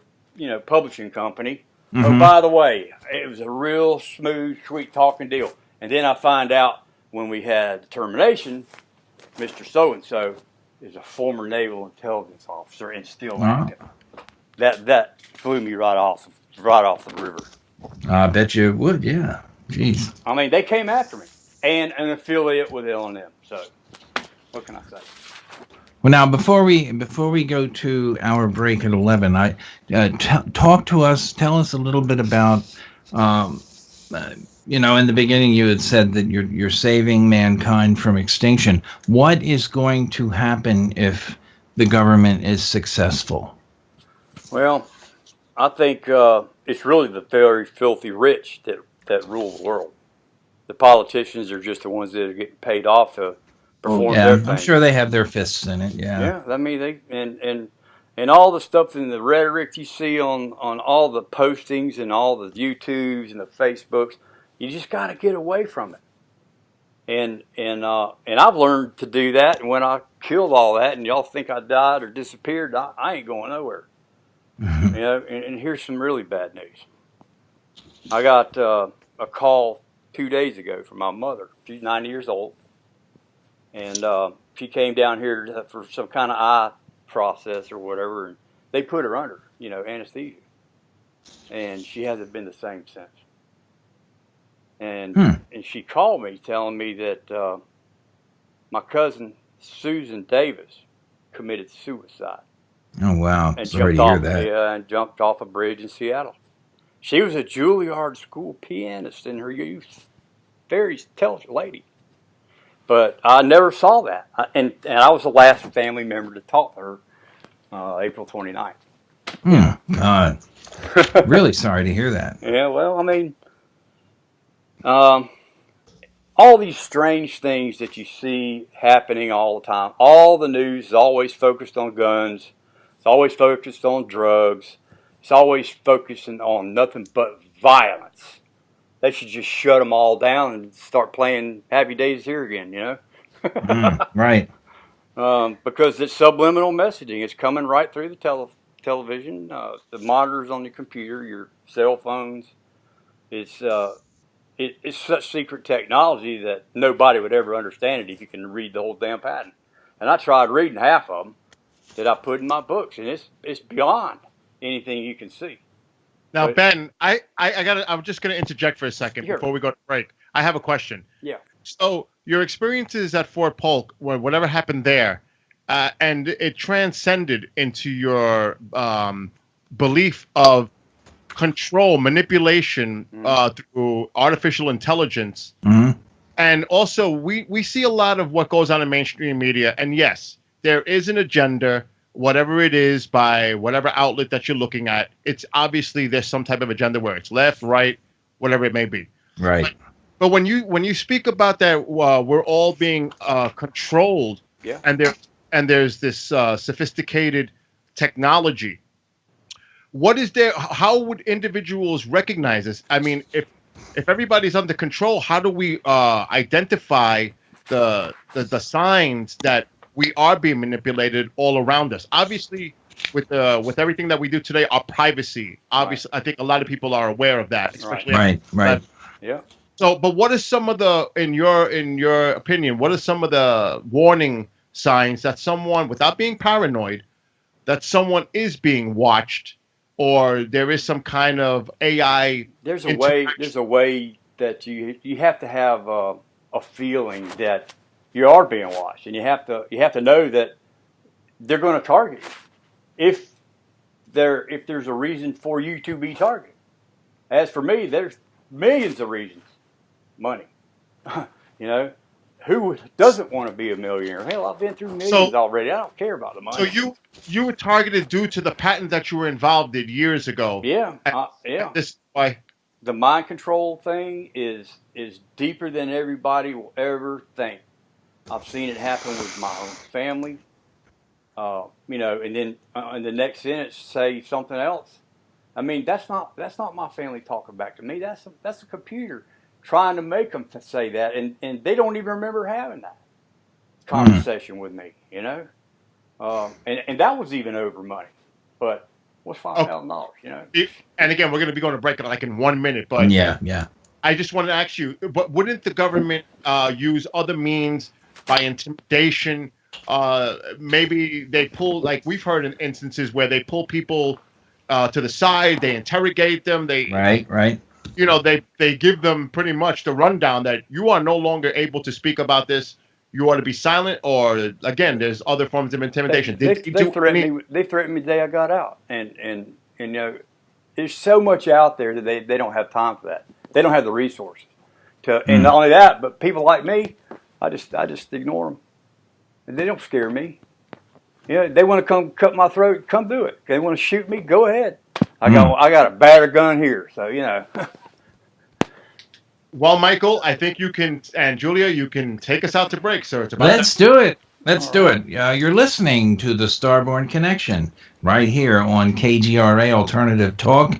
publishing company. Oh, by the way, it was a real smooth, sweet talking deal. And then I find out when we had the termination, Mr. So-and-so is a former naval intelligence officer and still active. That flew me right off the river. I bet you it would, yeah. Jeez. I mean, they came after me, and an affiliate with L&M. So, what can I say? Well, now before we go to our break at 11, talk to us. Tell us a little bit about. In the beginning, you had said that you're saving mankind from extinction. What is going to happen if the government is successful? Well, I think it's really the very filthy rich that rule the world. The politicians are just the ones that are getting paid off to perform their thing. I'm sure they have their fists in it. Yeah. Yeah, I mean they and all the stuff in the rhetoric you see on all the postings and all the YouTubes and the Facebooks. You just got to get away from it. And I've learned to do that. And when I killed all that, and y'all think I died or disappeared, I ain't going nowhere. And here's some really bad news. I got a call 2 days ago from my mother. She's 90 years old, and she came down here for some kind of eye process or whatever, and they put her under, anesthesia, and she hasn't been the same since. And she called me telling me that my cousin Susan Davis committed suicide. Oh, wow. And sorry to hear that. Yeah, and jumped off a bridge in Seattle. She was a Juilliard school pianist in her youth. Very intelligent lady. But I never saw that. And I was the last family member to talk to her. April 29th. God. Really sorry to hear that. Yeah, well, I mean, all these strange things that you see happening all the time. All the news is always focused on guns. It's always focused on drugs. It's always focusing on nothing but violence. They should just shut them all down and start playing Happy Days Here again, you know? Right. Because it's subliminal messaging. It's coming right through the television, the monitors on your computer, your cell phones. It's such secret technology that nobody would ever understand it if you can read the whole damn patent. And I tried reading half of them that I put in my books, and it's beyond anything you can see. Now, but, Ben, I'm just going to interject for a second before we go to break. I have a question. Yeah. So your experiences at Fort Polk, whatever happened there, and it transcended into your belief of control, manipulation through artificial intelligence. And also, we see a lot of what goes on in mainstream media. And yes, there is an agenda, whatever it is, by whatever outlet that you're looking at. It's obviously there's some type of agenda where it's left, right, whatever it may be. Right. But when you speak about that, we're all being controlled, and there's this sophisticated technology. What is there? How would individuals recognize this? I mean, if everybody's under control, how do we identify the signs that we are being manipulated all around us? Obviously, with everything that we do today, our privacy. Obviously, I think a lot of people are aware of that. Especially right. Yeah. So, but what is some of the, in your opinion, what are some of the warning signs that someone, without being paranoid, that someone is being watched, or there is some kind of AI? There's a way that you have to have a feeling that you are being watched, and you have to know that they're going to target you if there's a reason for you to be targeted. As for me, there's millions of reasons. Money. You know, who doesn't want to be a millionaire? Hell, I've been through millions already. I don't care about the money. So you were targeted due to the patent that you were involved in years ago. Yeah. This is why the mind control thing is deeper than everybody will ever think. I've seen it happen with my own family. You know, and then in the next sentence say something else. I mean, that's not my family talking back to me. That's a computer trying to make them say that, and they don't even remember having that conversation with me, you know. And that was even over money, but what's $5,000, you know? And again, we're going to be going to break it like in 1 minute, but yeah. I just wanted to ask you, but wouldn't the government use other means by intimidation? Maybe they pull, like we've heard in instances where they pull people to the side, they interrogate them, right. You know, they give them pretty much the rundown that you are no longer able to speak about this. You ought to be silent, or again, there's other forms of intimidation. They threatened me. They threatened me the day I got out, and you know, there's so much out there that they don't have time for that. They don't have the resources to, and not only that, but people like me, I just ignore them, and they don't scare me. You know, they want to come cut my throat, come do it. They want to shoot me, go ahead. I got a battered gun here, so you know. Well, Michael, I think you can, and Julia, you can take us out to break, sir. It's about Let's do it. You're listening to the Starborn Connection right here on KGRA Alternative Talk.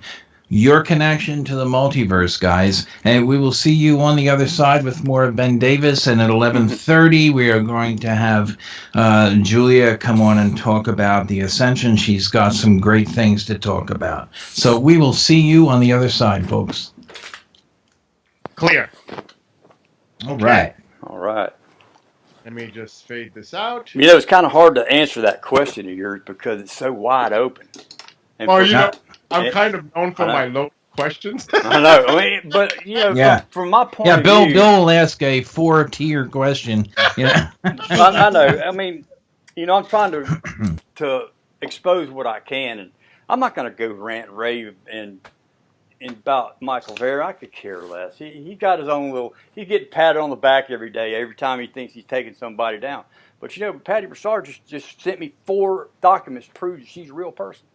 Your connection to the multiverse, guys. And we will see you on the other side with more of Ben Davis. And at 11:30, we are going to have Julia come on and talk about the Ascension. She's got some great things to talk about. So we will see you on the other side, folks. Clear. All right. Let me just fade this out. You know, it's kind of hard to answer that question of yours because it's so wide open. And well, you know, I'm kind of known for my low questions. I know. I mean, but you know, from my point of view, Bill will ask a 4-tier question. You know, I know. I mean, you know, I'm trying to expose what I can, and I'm not going to go rant and rave and about Michael Vera. I could care less. He got his own little. He's getting patted on the back every day, every time he thinks he's taking somebody down. But Patty Broussard just sent me 4 documents to prove that she's a real person.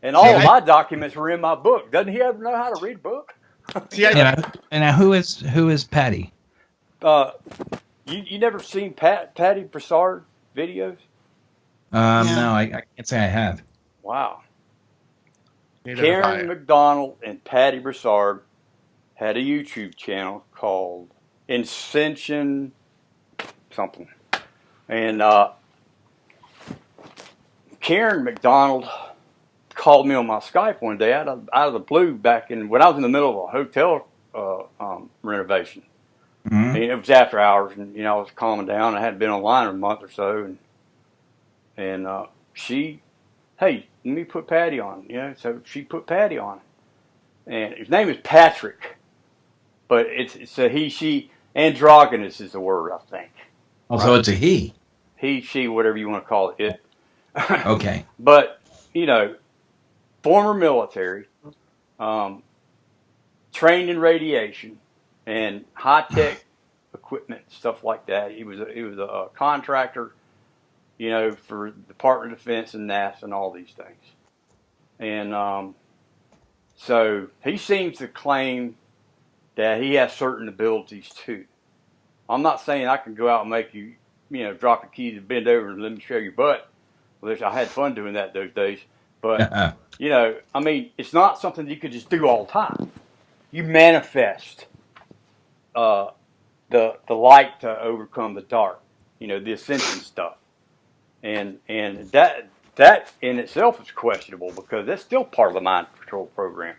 And all of my documents were in my book. Doesn't he ever know how to read a book? And now who is Patty? You never seen Patty Broussard videos? No, I can't say I have. Wow. Karen McDonald and Patty Broussard had a YouTube channel called Ascension something. And Karen McDonald called me on my Skype one day out of the blue back when I was in the middle of a hotel renovation. Mm-hmm. And it was after hours, and I was calming down. I hadn't been online in a month or so, and she, hey, let me put Patty on. So she put Patty on, and his name is Patrick, but it's a he, she, androgynous is the word, I think. Oh, right? So it's a he. He, she, whatever you want to call it. Okay. But former military, trained in radiation and high-tech equipment, stuff like that. He was a contractor, for the Department of Defense and NASA and all these things. And so he seems to claim that he has certain abilities too. I'm not saying I can go out and make you, drop the keys and bend over and let me show your butt. Well, I had fun doing that those days. But, it's not something you could just do all the time. You manifest the light to overcome the dark, the ascension stuff. And that in itself is questionable because that's still part of the mind control program.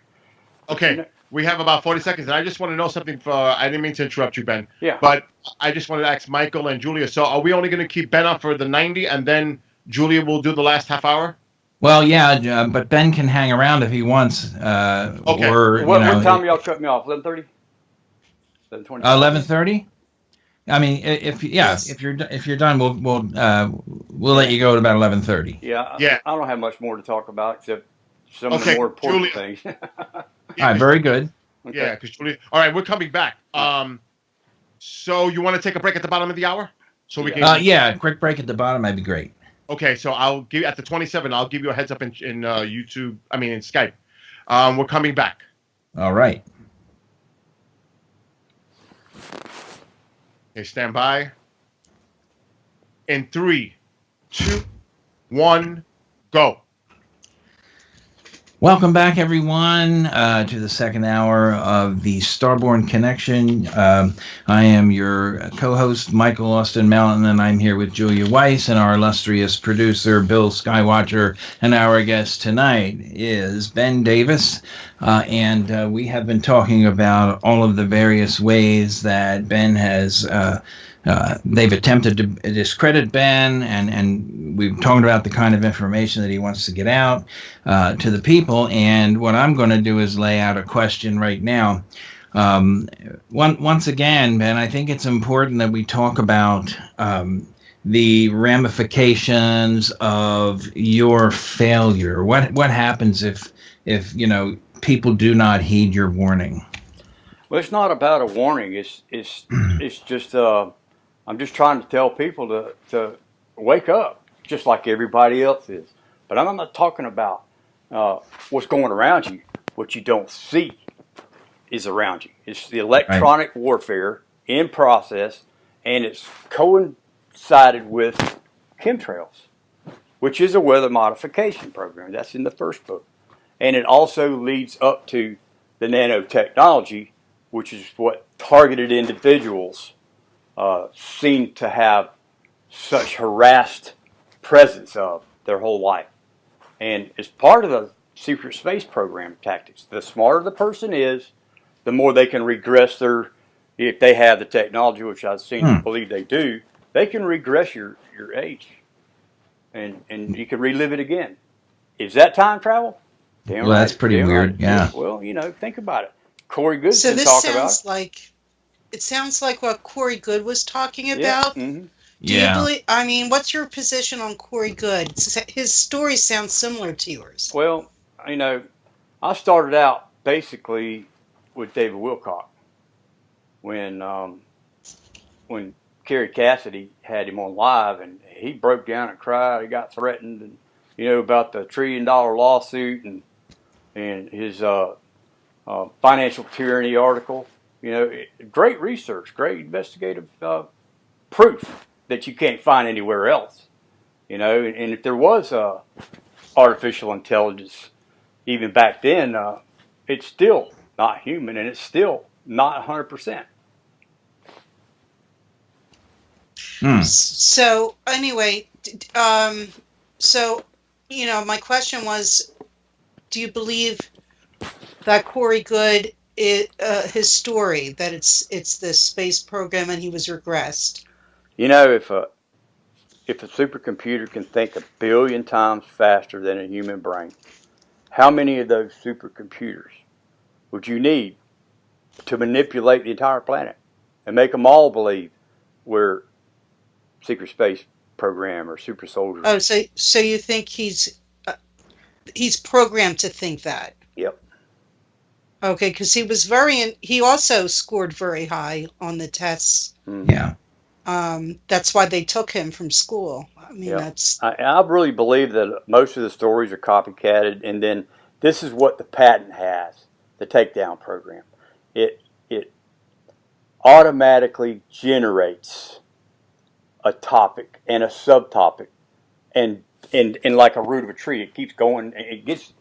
Okay, we have about 40 seconds, and I just want to know something. I didn't mean to interrupt you, Ben. Yeah. But I just wanted to ask Michael and Julia. So are we only going to keep Ben on for the 90, and then Julia will do the last half hour? Well, yeah, but Ben can hang around if he wants. Okay. Or, what time y'all cut me off? 11:30? 11:30? I mean, if you're done, we'll let you go at about 11:30. Yeah. I don't have much more to talk about except some of the more important things. All right, very good. Okay. Yeah, because Julia. All right, we're coming back. So you want to take a break at the bottom of the hour? So we can. Quick break at the bottom. That'd be great. Okay, so I'll give at the 27. I'll give you a heads up in YouTube. I mean in Skype. We're coming back. All right. Okay, stand by. In 3, 2, 1, go. Welcome back, everyone, to the second hour of the Starborn Connection. I am your co-host, Michael Austin Melton, and I'm here with Julia Weiss and our illustrious producer, Bill SkyWatcher. And our guest tonight is Ben Davis. And we have been talking about all of the various ways that Ben has they've attempted to discredit Ben, and we've talked about the kind of information that he wants to get out to the people. And what I'm going to do is lay out a question right now. Once again, Ben, I think it's important that we talk about the ramifications of your failure. What happens if people do not heed your warning? Well, it's not about a warning. It's just I'm just trying to tell people to wake up, just like everybody else is. But I'm not talking about what's going around you. What you don't see is around you. It's the electronic warfare in process, and it's coincided with chemtrails, which is a weather modification program. That's in the first book. And it also leads up to the nanotechnology, which is what targeted individuals seem to have such harassed presence of their whole life. And it's part of the secret space program tactics. The smarter the person is, the more they can regress if they have the technology, which I seem to believe they do, they can regress your age. And you can relive it again. Is that time travel? Damn right. That's pretty weird, right. Yeah. Well, think about it. Corey Good's been talking about it. It sounds like what Corey Good was talking about. Mm-hmm. Do you believe? What's your position on Corey Good? His story sounds similar to yours. Well, I started out basically with David Wilcock when Kerry Cassidy had him on live, and he broke down and cried. He got threatened, and about the $1 trillion lawsuit and his financial tyranny article. Great research, great investigative proof that you can't find anywhere else. And if there was artificial intelligence, even back then, it's still not human, and it's still not 100%. So anyway, my question was, do you believe that Corey Goode, his story, that it's the space program and he was regressed? If a supercomputer can think 1 billion times faster than a human brain, how many of those supercomputers would you need to manipulate the entire planet and make them all believe we're secret space program or super soldiers? Oh, so you think he's programmed to think that? Yep. Okay, because he also scored very high on the tests. Mm-hmm. Yeah. That's why they took him from school. I mean, I really believe that most of the stories are copycatted, and then this is what the patent has, the takedown program. It automatically generates a topic and a subtopic, and like a root of a tree, it keeps going. It gets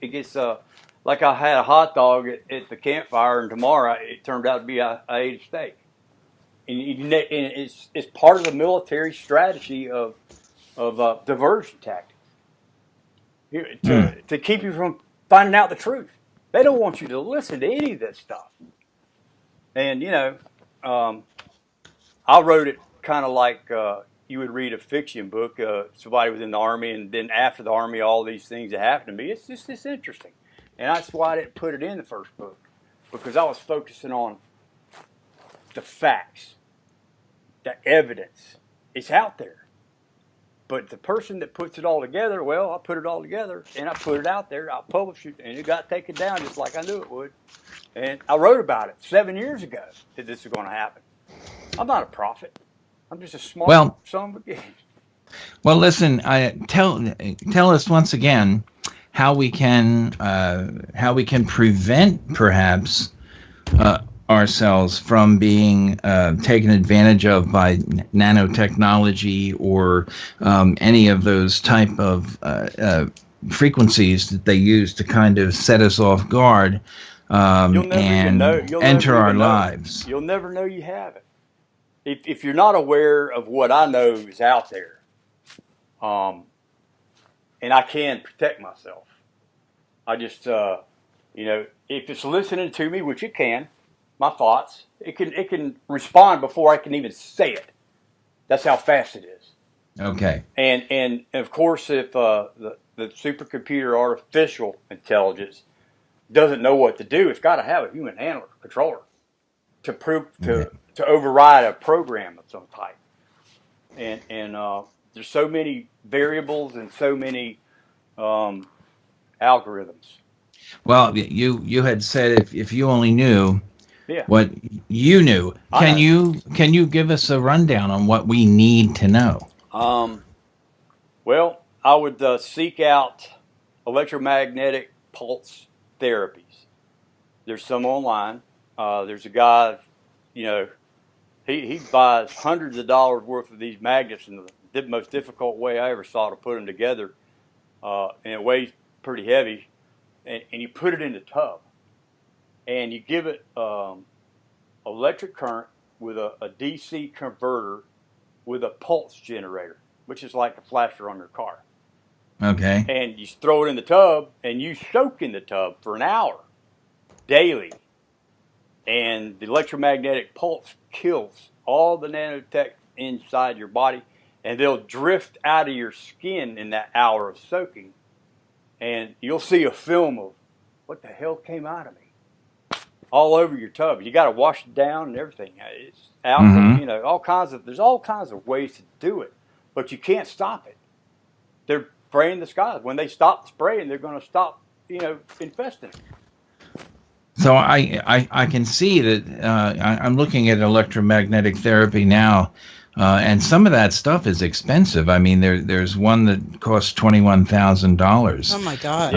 like I had a hot dog at the campfire, and tomorrow it turned out to be I ate a steak. And it's part of the military strategy of diversion tactics to keep you from finding out the truth. They don't want you to listen to any of this stuff. And I wrote it kind of like you would read a fiction book. Somebody was in the Army, and then after the Army, all these things that happened to me. It's just interesting, and that's why I didn't put it in the first book, because I was focusing on the facts, the evidence. It's out there. But the person that puts it all together, well, I put it all together, and I put it out there, I published it, and it got taken down just like I knew it would. And I wrote about it 7 years ago that this is going to happen. I'm not a prophet. I'm just a smart son of a bitch. Well, listen, tell us once again how we can prevent, perhaps, ourselves from being taken advantage of by nanotechnology or any of those type of frequencies that they use to kind of set us off guard and enter our lives. You'll never know you have it. If you're not aware of what I know is out there, and I can protect myself, I just, if it's listening to me, which it can, my thoughts, it can respond before I can even say it. That's how fast it is. Okay. And of course, if the supercomputer artificial intelligence doesn't know what to do, it's got to have a human handler, controller, to override a program of some type. And there's so many variables and so many algorithms. Well, you had said if you only knew what you knew. Can you give us a rundown on what we need to know? Well, I would seek out electromagnetic pulse therapies. There's some online. There's a guy, he buys hundreds of dollars worth of these magnets in the most difficult way I ever saw to put them together, and it weighs pretty heavy, and you put it in the tub, and you give it electric current with a DC converter with a pulse generator, which is like a flasher on your car. Okay. And you throw it in the tub, and you soak in the tub for an hour daily. And the electromagnetic pulse kills all the nanotech inside your body, and they'll drift out of your skin in that hour of soaking. And you'll see a film of what the hell came out of me all over your tub. You got to wash it down and everything. It's out, there's all kinds of ways to do it, but you can't stop it. They're spraying the skies. When they stop spraying, they're going to stop, infesting it. So I can see that I'm looking at electromagnetic therapy now And some of that stuff is expensive. I mean, there's one that costs $21,000. Oh my God!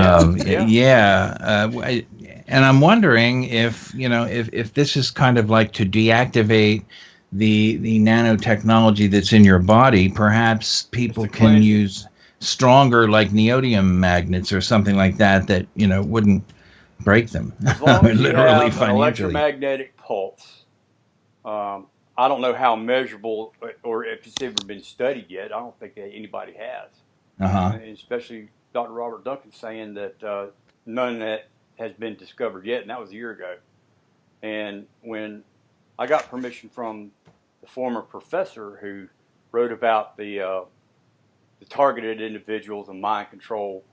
And I'm wondering if if this is kind of like to deactivate the nanotechnology that's in your body. Perhaps people can use stronger, like neodymium magnets or something like that wouldn't break them. As long as literally, you have financially. an electromagnetic pulse. I don't know how measurable or if it's ever been studied yet. I don't think that anybody has. And especially Dr. Robert Duncan saying that none of that has been discovered yet, and that was a year ago. And when I got permission from the former professor who wrote about the targeted individuals and mind control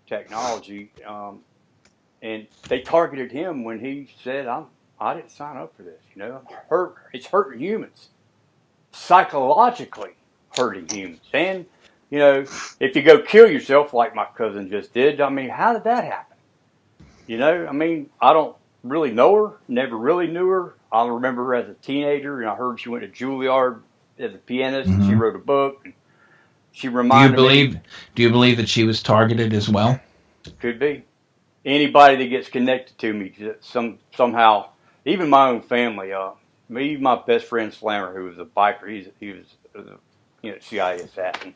technology, and they targeted him when he said, I didn't sign up for this, it's hurting humans, psychologically hurting humans. And, if you go kill yourself like my cousin just did, I mean, how did that happen? I mean, I don't really know her, never really knew her. I remember her as a teenager, and I heard she went to Juilliard as a pianist, and she wrote a book. And she reminded me. Do you believe that she was targeted as well? Could be. Anybody that gets connected to me somehow, even my own family, me, my best friend Slammer, who was a biker, he was CIA assassin,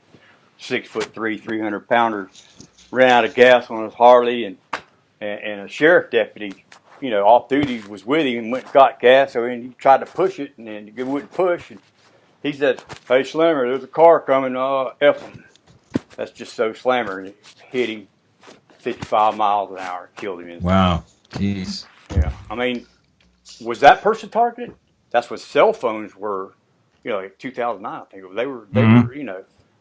6'3", 300-pounder, ran out of gas on his Harley, and a sheriff deputy, off duty was with him and went and got gas. So he tried to push it, and then it wouldn't push. And he said, "Hey Slammer, there's a car coming. F him." That's just so Slammer, and it hit him 55 miles an hour, killed him. Wow, jeez. Yeah, I mean, was that person targeted? That's what cell phones were, like 2009, I think. They were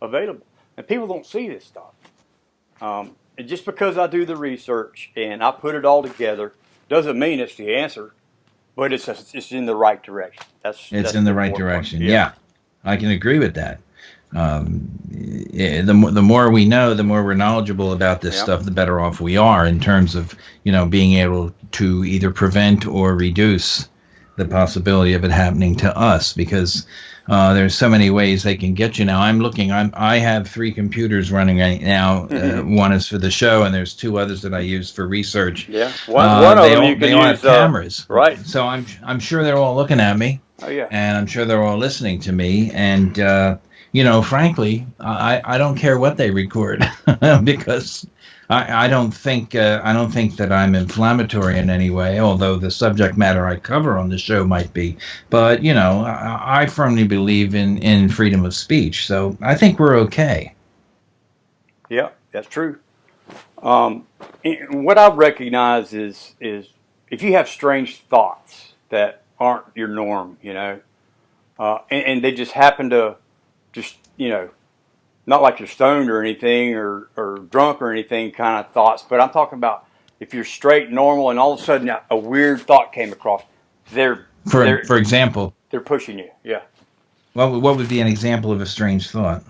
available. And people don't see this stuff. And just because I do the research and I put it all together doesn't mean it's the answer, but it's in the right direction. That's in the right direction. Yeah, I can agree with that. The more we know, the more we're knowledgeable about this stuff, the better off we are in terms of being able to either prevent or reduce the possibility of it happening to us, because there's so many ways they can get you now. I have 3 computers running right now. One is for the show, and there's 2 others that I use for research. Yeah, one of them you can use have cameras, right? So I'm sure they're all looking at me. Oh yeah, and I'm sure they're all listening to me. And frankly, I don't care what they record because I don't think that I'm inflammatory in any way, although the subject matter I cover on the show might be. But I firmly believe in freedom of speech, so I think we're okay. Yeah, that's true. What I recognize is if you have strange thoughts that aren't your norm, and they just happen to not like you're stoned or anything or drunk or anything kind of thoughts, but I'm talking about if you're straight, normal, and all of a sudden a weird thought came across, for example, they're pushing you. Yeah. What would be an example of a strange thought?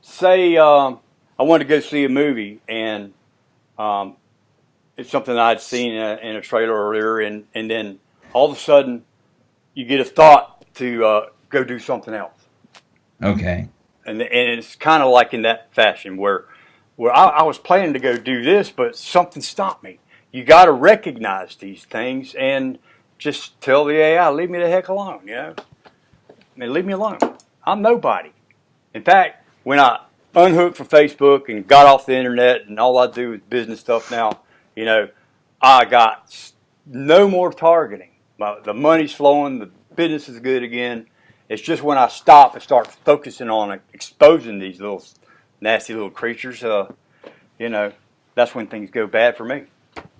Say I wanted to go see a movie, and it's something I'd seen in a trailer earlier, and then all of a sudden you get a thought to go do something else. Okay. And it's kind of like in that fashion where I was planning to go do this, but something stopped me. You got to recognize these things and just tell the AI, leave me the heck alone, I mean, leave me alone. I'm nobody. In fact, when I unhooked from Facebook and got off the internet and all I do is business stuff now, I got no more targeting. The money's flowing, the business is good again. It's just when I stop and start focusing on exposing these little nasty little creatures, that's when things go bad for me.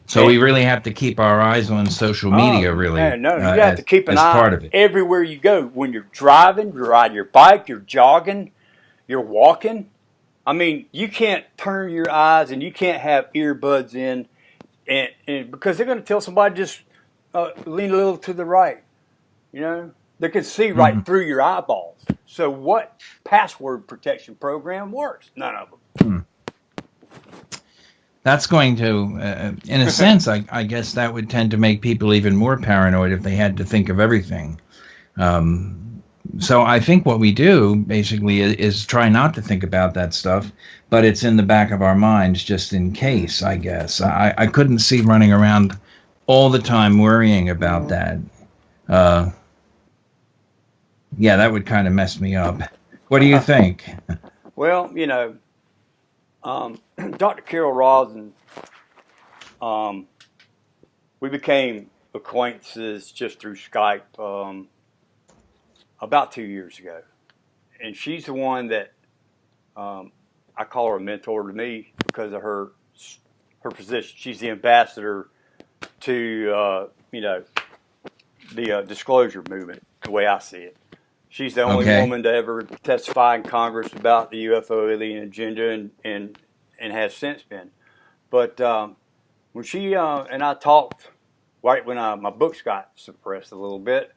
So we really have to keep our eyes on social media, really. No, you have to keep an eye everywhere you go. When you're driving, you're riding your bike, you're jogging, you're walking. I mean, you can't turn your eyes and you can't have earbuds in, and because they're going to tell somebody just lean a little to the right, They can see right through your eyeballs. So what password protection program works? None of them. That's going to, in a sense, I guess that would tend to make people even more paranoid if they had to think of everything. So I think what we do basically is try not to think about that stuff, but it's in the back of our minds just in case, I guess. I couldn't see running around all the time worrying about that. Yeah, that would kind of mess me up. What do you think? Well, Dr. Carol Rosin, we became acquaintances just through Skype about 2 years ago. And she's the one that I call her a mentor to me because of her position. She's the ambassador to, the disclosure movement, the way I see it. She's the only woman to ever testify in Congress about the UFO alien agenda and has since been. But when she and I talked right when my books got suppressed a little bit,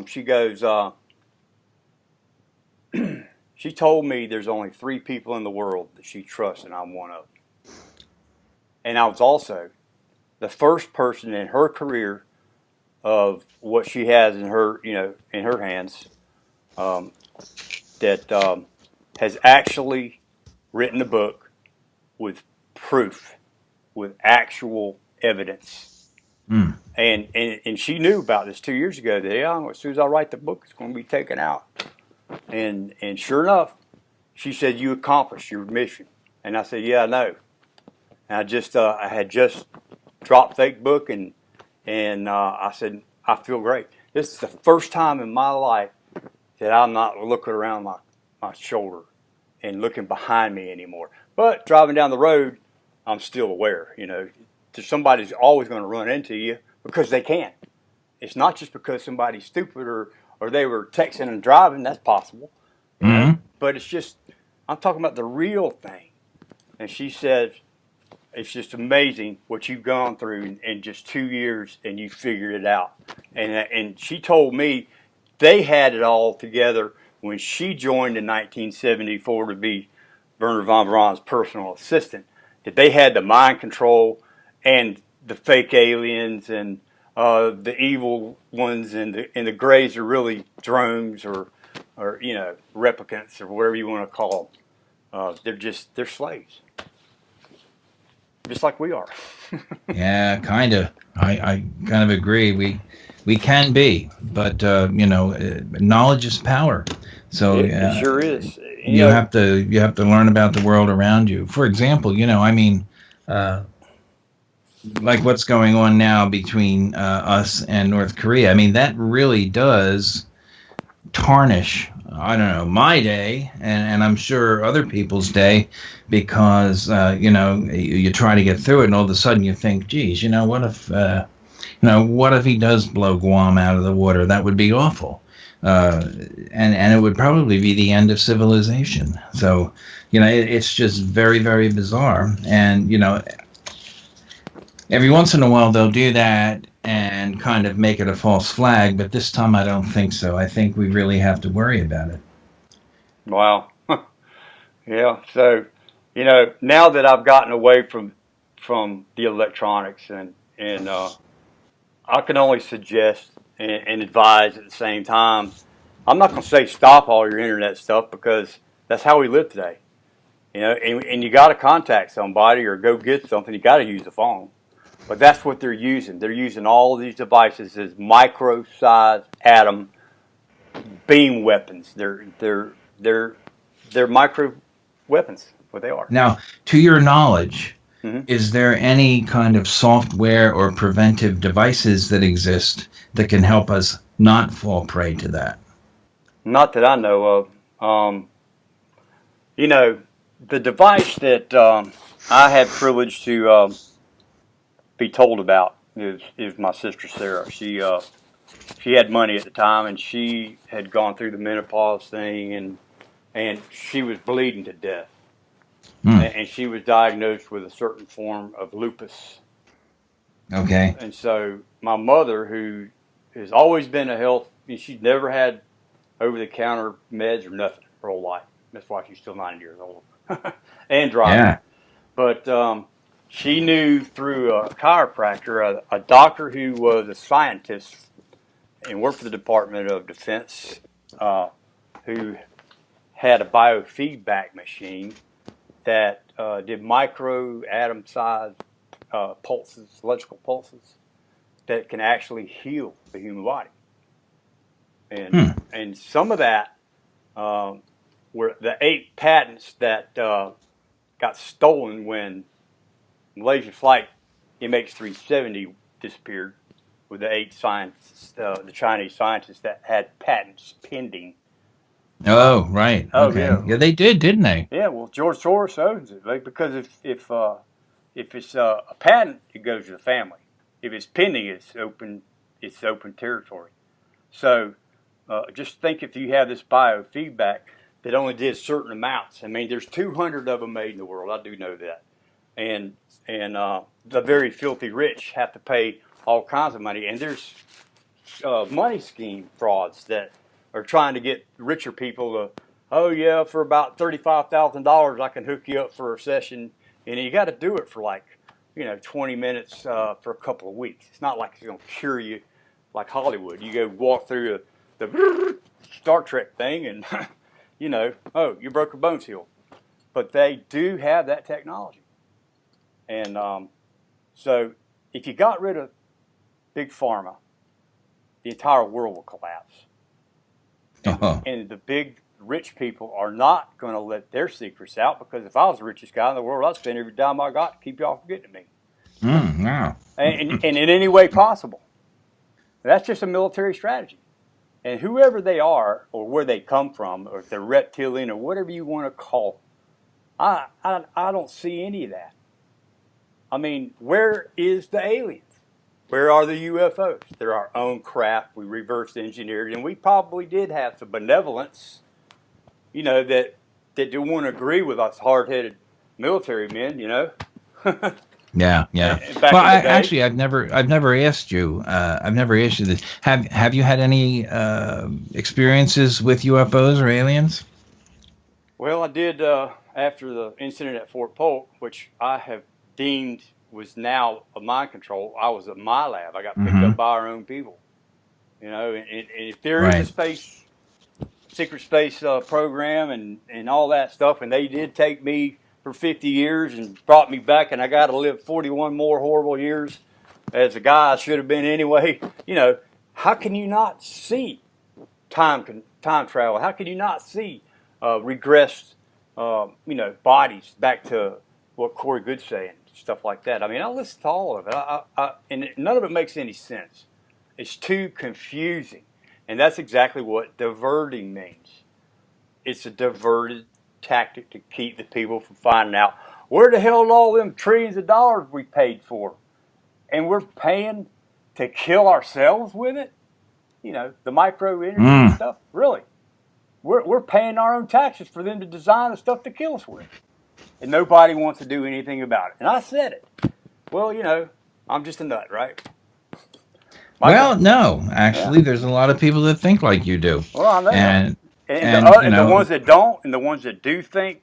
she goes, she told me there's only 3 people in the world that she trusts, and I'm one of them. And I was also the first person in her career of what she has in her, in her hands, that has actually written a book with proof, with actual evidence. Mm. And she knew about this 2 years ago. That as soon as I write the book, it's going to be taken out. And sure enough, she said, "You accomplished your mission." And I said, "Yeah, I know." And I had just dropped fake book, and I said, "I feel great. This is the first time in my life that I'm not looking around my shoulder and looking behind me anymore. But driving down the road, I'm still aware. Somebody's always going to run into you because they can. It's not just because somebody's stupid or they were texting and driving. That's possible. But it's just, I'm talking about the real thing." And she said, "It's just amazing what you've gone through in just 2 years, and you figured it out." And she told me they had it all together when she joined in 1974 to be Werner von Braun's personal assistant. That they had the mind control and the fake aliens and the evil ones, and the grays are really drones or replicants or whatever you want to call them. They're slaves. Just like we are. Yeah, kind of. I kind of agree. We can be, but knowledge is power. So it sure is. You have to learn about the world around you. For example, like what's going on now between us and North Korea. I mean, that really does tarnish, I don't know, my day, and I'm sure other people's day, because you try to get through it, and all of a sudden you think, geez, what if he does blow Guam out of the water? That would be awful, and it would probably be the end of civilization. So it's just very, very bizarre. And every once in a while they'll do that and kind of make it a false flag, but this time I don't think so. I think we really have to worry about it. Wow. Yeah. So, now that I've gotten away from the electronics, and I can only suggest and advise at the same time. I'm not going to say stop all your internet stuff, because that's how we live today. And you got to contact somebody or go get something. You got to use the phone. But that's what they're using. They're using all of these devices as micro-sized atom beam weapons. They're micro weapons. What they are. Now, to your knowledge, is there any kind of software or preventive devices that exist that can help us not fall prey to that? Not that I know of. The device that I had privilege to be told about is my sister Sarah. She had money at the time, and she had gone through the menopause thing, and she was bleeding to death. And she was diagnosed with a certain form of lupus. Okay. And so my mother, who has always been she's never had over-the-counter meds or nothing her whole life. That's why she's still 90 years old. And driving. Yeah. But she knew through a chiropractor, a doctor who was a scientist and worked for the Department of Defense who had a biofeedback machine that did micro atom sized pulses, electrical pulses, that can actually heal the human body. And some of that were the 8 patents that got stolen when Malaysia Flight MH370 disappeared, with the 8 scientists, the Chinese scientists that had patents pending. Oh, right. Oh, okay. Yeah, they did, didn't they? Yeah. Well, George Soros owns it, like, because if it's a patent, it goes to the family. If it's pending, it's open territory. So just think, if you have this biofeedback that only did certain amounts. I mean, there's 200 of them made in the world. I do know that, and the very filthy rich have to pay all kinds of money, and there's money scheme frauds that are trying to get richer people to, oh yeah, for about $35,000 I can hook you up for a session, and you got to do it for 20 minutes for a couple of weeks. It's not like it's going to cure you like Hollywood. You go walk through the Star Trek thing, and oh, your broken bone's healed. But they do have that technology, and so if you got rid of Big Pharma, the entire world will collapse. And the big rich people are not going to let their secrets out, because if I was the richest guy in the world, I'd spend every dime I got to keep y'all from getting to me. Yeah. And in any way possible. That's just a military strategy. And whoever they are, or where they come from, or if they're reptilian, or whatever you want to call them, I don't see any of that. I mean, where is the aliens? Where are the UFOs? They're our own craft. We reverse engineered, and we probably did have some benevolence, that don't want to agree with us hard-headed military men, Yeah. Well, I've never asked you. I've never asked you this. Have you had any experiences with UFOs or aliens? Well, I did after the incident at Fort Polk, which I have deemed was now a mind control. I was at my lab. I got picked up by our own people. And if there is a secret space program and all that stuff, and they did take me for 50 years and brought me back, and I got to live 41 more horrible years as a guy I should have been anyway, how can you not see time travel? How can you not see regressed, bodies back to what Corey Good's saying? Stuff like that. I mean, I listen to all of it, and none of it makes any sense. It's too confusing, and that's exactly what diverting means. It's a diverted tactic to keep the people from finding out where the hell all them trillions of dollars we paid for, and we're paying to kill ourselves with it. The micro energy stuff. Really, we're paying our own taxes for them to design the stuff to kill us with. And nobody wants to do anything about it. And I said it. Well, I'm just a nut, right? No. Actually, there's a lot of people that think like you do. Well, I know. And the ones that don't, and the ones that do think,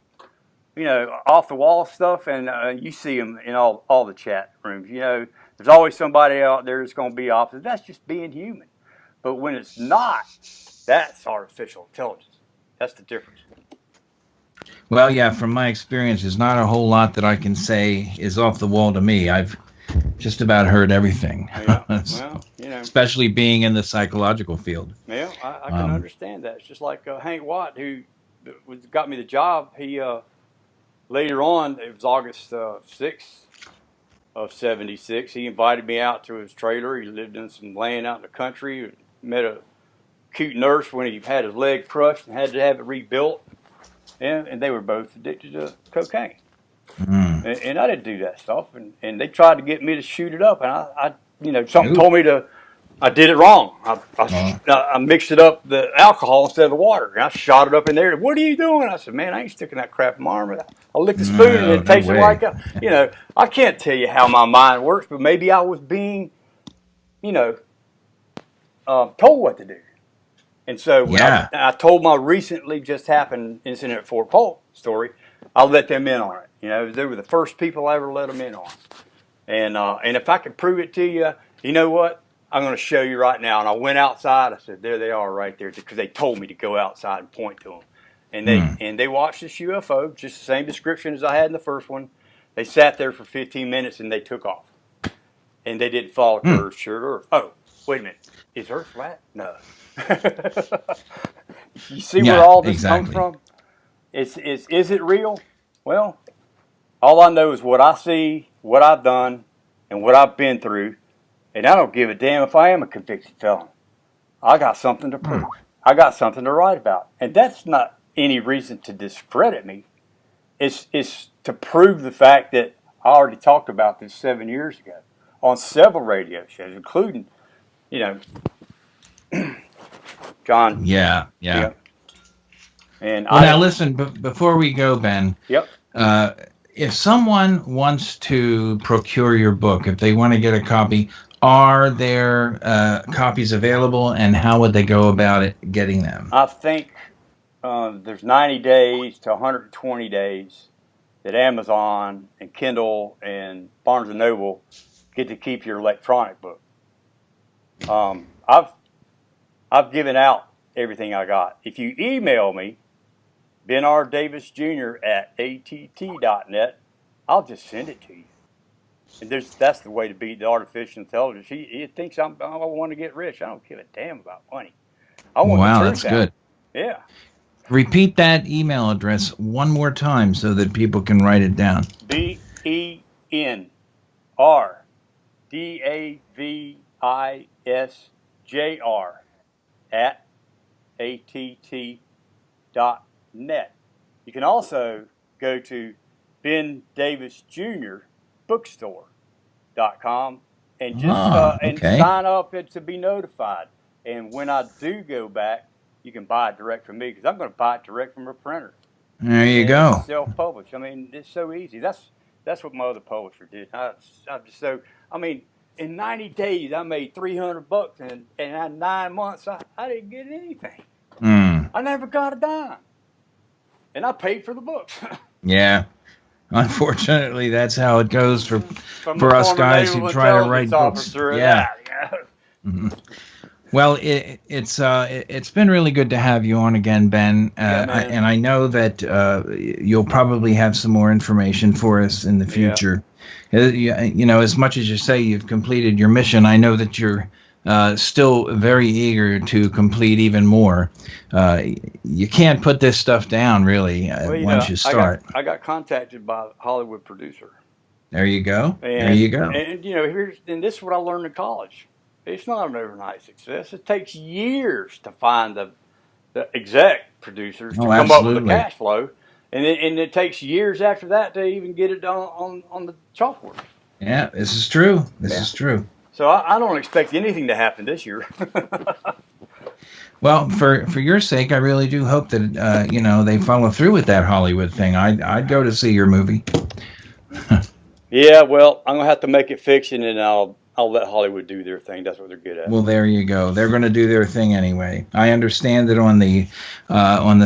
off the wall stuff, and you see them in all the chat rooms. There's always somebody out there that's going to be opposite. That's just being human. But when it's not, that's artificial intelligence. That's the difference. Well, yeah, from my experience, there's not a whole lot that I can say is off the wall to me. I've just about heard everything. Yeah, well, especially being in the psychological field. Yeah, I can understand that. It's just like Hank Watt, who got me the job. He later on, it was August 6th of '76. He invited me out to his trailer. He lived in some land out in the country. Met a cute nurse when he had his leg crushed and had to have it rebuilt. And they were both addicted to cocaine. And I didn't do that stuff. And they tried to get me to shoot it up. And I something told me I did it wrong. I mixed it up, the alcohol instead of the water. And I shot it up in there. What are you doing? I said, man, I ain't sticking that crap in my arm. I licked the spoon and it tasted like I can't tell you how my mind works, but maybe I was being, told what to do. And so when I told my recently just happened incident at Fort Polk story, I let them in on it. They were the first people I ever let them in on. And if I could prove it to you, you know what? I'm going to show you right now. And I went outside. I said, there they are right there, because they told me to go outside and point to them. And they watched this UFO, just the same description as I had in the first one. They sat there for 15 minutes and they took off. And they didn't fall to Earth, sure Earth. Oh, wait a minute. Is Earth flat? No. You see where all this comes from? Is it real? Well, all I know is what I see, what I've done, and what I've been through. And I don't give a damn if I am a convicted felon. I got something to prove. I got something to write about. And that's not any reason to discredit me. It's to prove the fact that I already talked about this 7 years ago on several radio shows, including, John. Yeah. And now listen, before we go, Ben. Yep. If someone wants to procure your book, if they want to get a copy, are there copies available, and how would they go about it, getting them? I think there's 90 days to 120 days that Amazon and Kindle and Barnes & Noble get to keep your electronic book. I've given out everything I got. If you email me, Ben R. Davis Jr. at att.net, I'll just send it to you. And that's the way to beat the artificial intelligence. He thinks I want to get rich. I don't give a damn about money. I want the truth that's good. Yeah. Repeat that email address one more time so that people can write it down. BenRDavisJr at att.net. You can also go to Ben Davis Jr. bookstore.com and just and sign up to be notified. And when I do go back, you can buy it direct from me, because I'm going to buy it direct from a printer. There you go. Self-published. I mean, it's so easy. That's what my other publisher did. In 90 days, I made $300, and in 9 months, I didn't get anything. I never got a dime, and I paid for the book. Yeah. Unfortunately, that's how it goes for us guys who try to write books. Yeah. Mm-hmm. Well, it's been really good to have you on again, Ben. And I know that you'll probably have some more information for us in the future. Yeah. As much as you say you've completed your mission, I know that you're still very eager to complete even more. You can't put this stuff down, really, once you start. I got contacted by a Hollywood producer. There you go. And this is what I learned in college. It's not an overnight success. It takes years to find the exec producers to come up with the cash flow. And it takes years after that to even get it done on the chalkboard. Yeah, this is true. This is true. So I don't expect anything to happen this year. Well, for your sake, I really do hope that they follow through with that Hollywood thing. I'd go to see your movie. Yeah, well, I'm gonna have to make it fiction, and I'll let Hollywood do their thing. That's what they're good at. Well, there you go. They're going to do their thing anyway. I understand that on the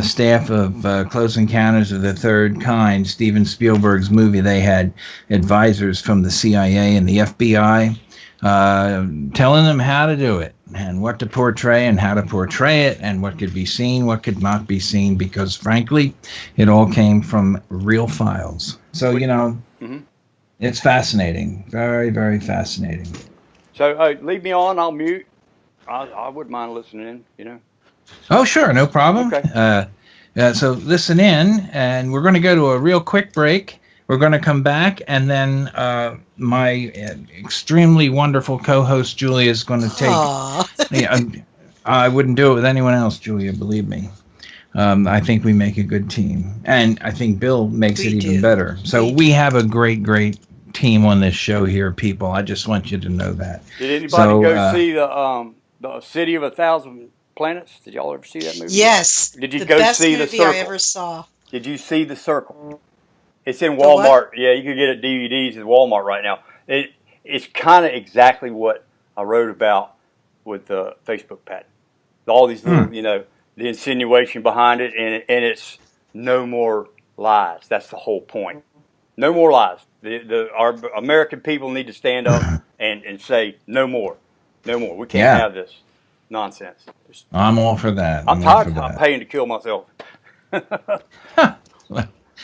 staff of Close Encounters of the Third Kind, Steven Spielberg's movie, they had advisors from the CIA and the FBI telling them how to do it and what to portray and how to portray it and what could be seen, what could not be seen, because frankly, it all came from real files. So, mm-hmm. It's fascinating. Very, very fascinating. So leave me on. I'll mute. I wouldn't mind listening in, Oh, sure. No problem. Okay. So listen in, and we're going to go to a real quick break. We're going to come back, and then my extremely wonderful co-host, Julia, is going to take... I wouldn't do it with anyone else, Julia, believe me. I think we make a good team. And I think Bill makes it even better. So we have a great, great team on this show here, people. I just want you to know that. Did anybody go see the City of 1,000 Planets? Did y'all ever see that movie? Yes. Did you go see The Circle? The best movie I ever saw. Did you see The Circle? It's in Walmart. Yeah, you can get it DVDs at Walmart right now. It's kind of exactly what I wrote about with the Facebook patent. All these little, the insinuation behind it, and it's no more lies. That's the whole point. No more lies. Our American people need to stand up and say no more. No more. We can't have this nonsense. I'm all for that. I'm tired of paying to kill myself.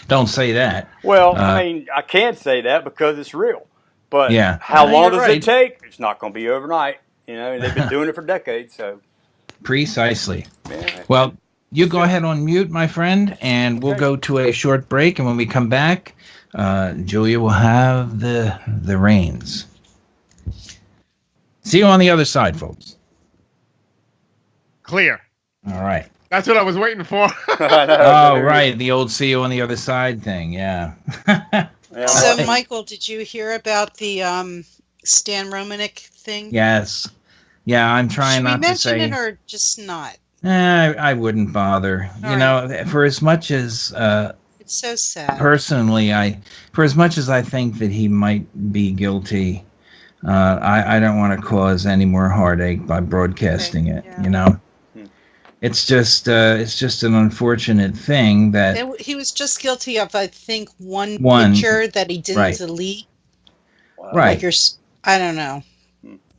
Don't say that. Well, I mean, I can say that because it's real. But how long does it take? It's not going to be overnight. You know, they've been doing it for decades. So precisely. Well, you go ahead on mute, my friend, and we'll go to a short break. And when we come back, Julia will have the reins. See you on the other side, folks. Clear. All right. That's what I was waiting for. Oh, right. The old see you on the other side thing. Yeah. So, Michael, did you hear about the Stan Romanek thing? Yes. Yeah, I'm trying not to say. Should we mention it or just not? I wouldn't bother. You know, for as much as it's so sad. Personally, for as much as I think that he might be guilty, I don't want to cause any more heartache by broadcasting it. You know, it's just an unfortunate thing that he was just guilty of, I think, one picture that he didn't delete. Right. Like I don't know.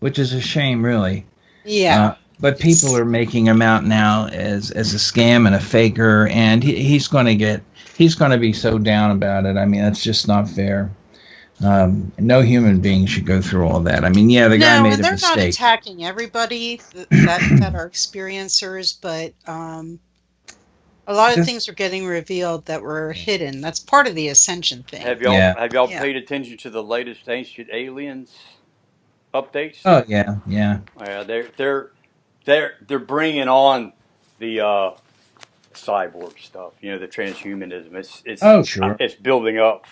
Which is a shame, really. Yeah. But people are making him out now as a scam and a faker, and he's going to be so down about it. I mean, that's just not fair. No human being should go through all that. I mean, the guy made a mistake. They're not attacking everybody that are experiencers, but a lot of things are getting revealed that were hidden. That's part of the Ascension thing. Have y'all paid attention to the latest Ancient Aliens updates? Oh yeah. Yeah, they're bringing on the cyborg stuff. You know, the transhumanism. It's building up.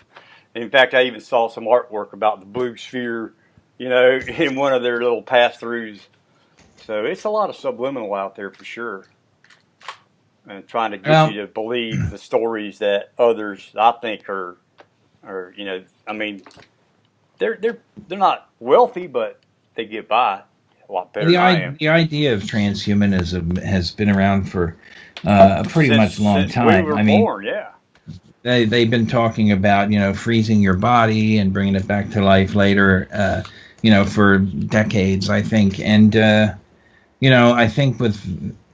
In fact, I even saw some artwork about the blue sphere, you know, in one of their little pass-throughs. So it's a lot of subliminal out there for sure. And trying to get you to believe the stories that others, I think, are you know, I mean, they're not wealthy, but they get by a lot better than I am. The idea of transhumanism has been around for a pretty much long time. We were born, yeah. They've been talking about, you know, freezing your body and bringing it back to life later, you know, for decades, I think. And, you know, I think with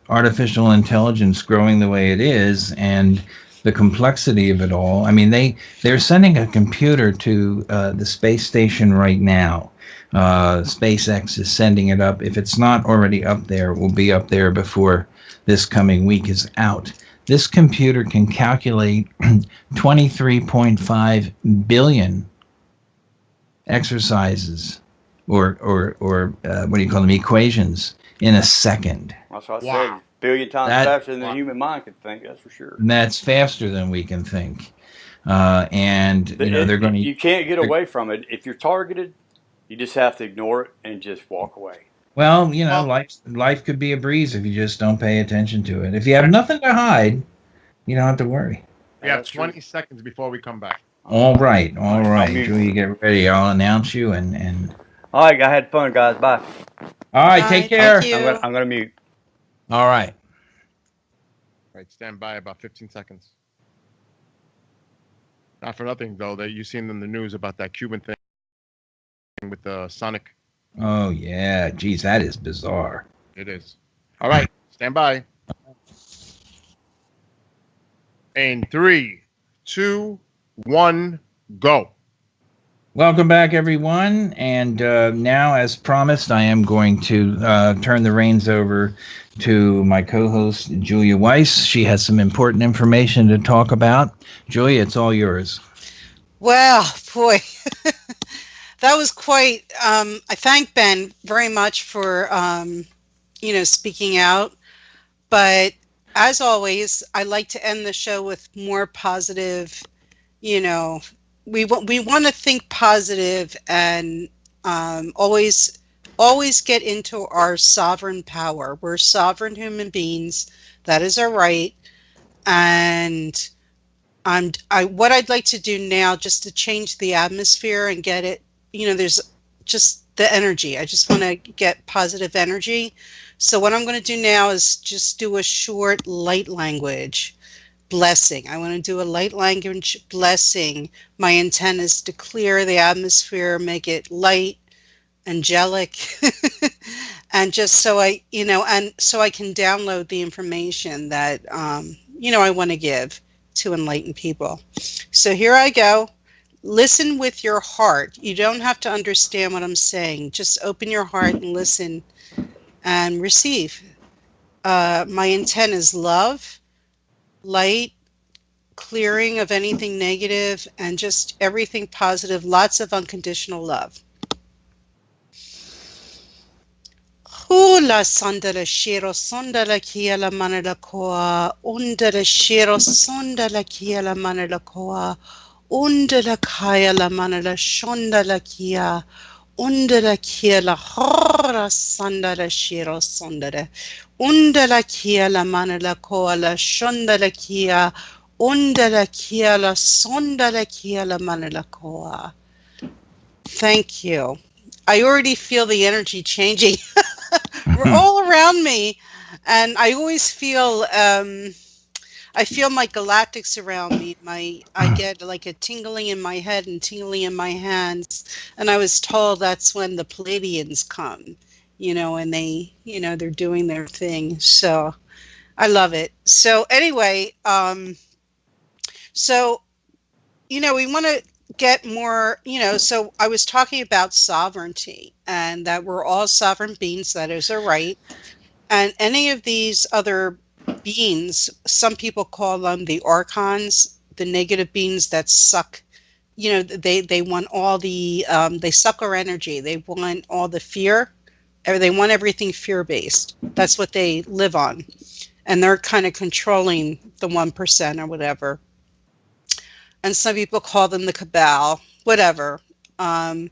artificial intelligence growing the way it is and the complexity of it all, I mean, they're sending a computer to the space station right now. SpaceX is sending it up. If it's not already up there, it will be up there before this coming week is out. This computer can calculate 23.5 billion exercises or what do you call them, equations in a second. That's what I said. A billion times faster than the human mind can think, that's for sure. And that's faster than we can think. And you know, they're going to... You can't get away from it. If you're targeted, you just have to ignore it and just walk away. Well, you know, life could be a breeze if you just don't pay attention to it. If you have nothing to hide, you don't have to worry. We have 20 seconds before we come back. All right. Julia, get ready. I'll announce you and... All right, I had fun, guys. Bye. All right, take care. I'm going to mute. All right. All right, stand by about 15 seconds. Not for nothing, though, that you've seen in the news about that Cuban thing with the Sonic. Oh, yeah. Geez, that is bizarre. It is. All right. Stand by. In 3, 2, 1, go. Welcome back, everyone. And now, as promised, I am going to turn the reins over to my co-host, Julia Weiss. She has some important information to talk about. Julia, it's all yours. Well, boy. That was quite, I thank Ben very much for, you know, speaking out. But as always, I like to end the show with more positive, you know, we want to think positive and always get into our sovereign power. We're sovereign human beings. That is our right. And what I'd like to do now, just to change the atmosphere and get it, you know, there's just the energy. I just want to get positive energy. So what I'm going to do now is just do a short light language blessing. I want to do a light language blessing. My intent is to clear the atmosphere, make it light, angelic, and just so I, and so I can download the information that, I want to give to enlighten people. So here I go. Listen with your heart. You don't have to understand what I'm saying. Just open your heart and listen and receive. My intent is love, light, clearing of anything negative, and just everything positive. Lots of unconditional love. Hula sondala shiro sondala kiela manala koa. Undala shiro sondala kiela manala koa. Undala kaya la manala shondala kia. Undala kiela hora sondala shiro sondala. Undala kiela manala koa la shondala kia. Undala kiela sondala kiela manala koa. Thank you. I already feel the energy changing. We're all around me, and I always feel I feel my galactics around me. I get like a tingling in my head and tingling in my hands, and I was told that's when the Pleiadians come, and they, they're doing their thing. So I love it. So anyway, we want to get more, so I was talking about sovereignty and that we're all sovereign beings. That is a right. And any of these other beings, some people call them the archons, the negative beings that suck, they want all the, they suck our energy. They want all the fear, or they want everything fear-based. That's what they live on. And they're kind of controlling the 1% or whatever. And some people call them the cabal, whatever. What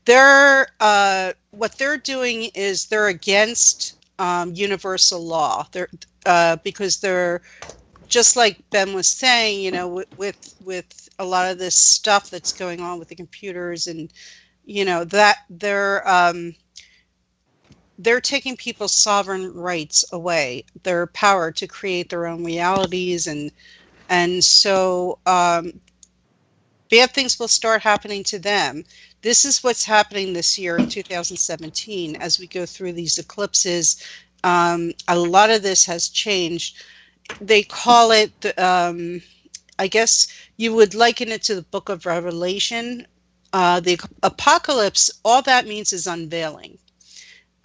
they're doing is they're against universal law. They're because they're, just like Ben was saying, with a lot of this stuff that's going on with the computers, and that they're taking people's sovereign rights away, their power to create their own realities, and so bad things will start happening to them. This is what's happening this year in 2017 as we go through these eclipses. A lot of this has changed. They call it, I guess you would liken it to the book of Revelation. The apocalypse, all that means is unveiling.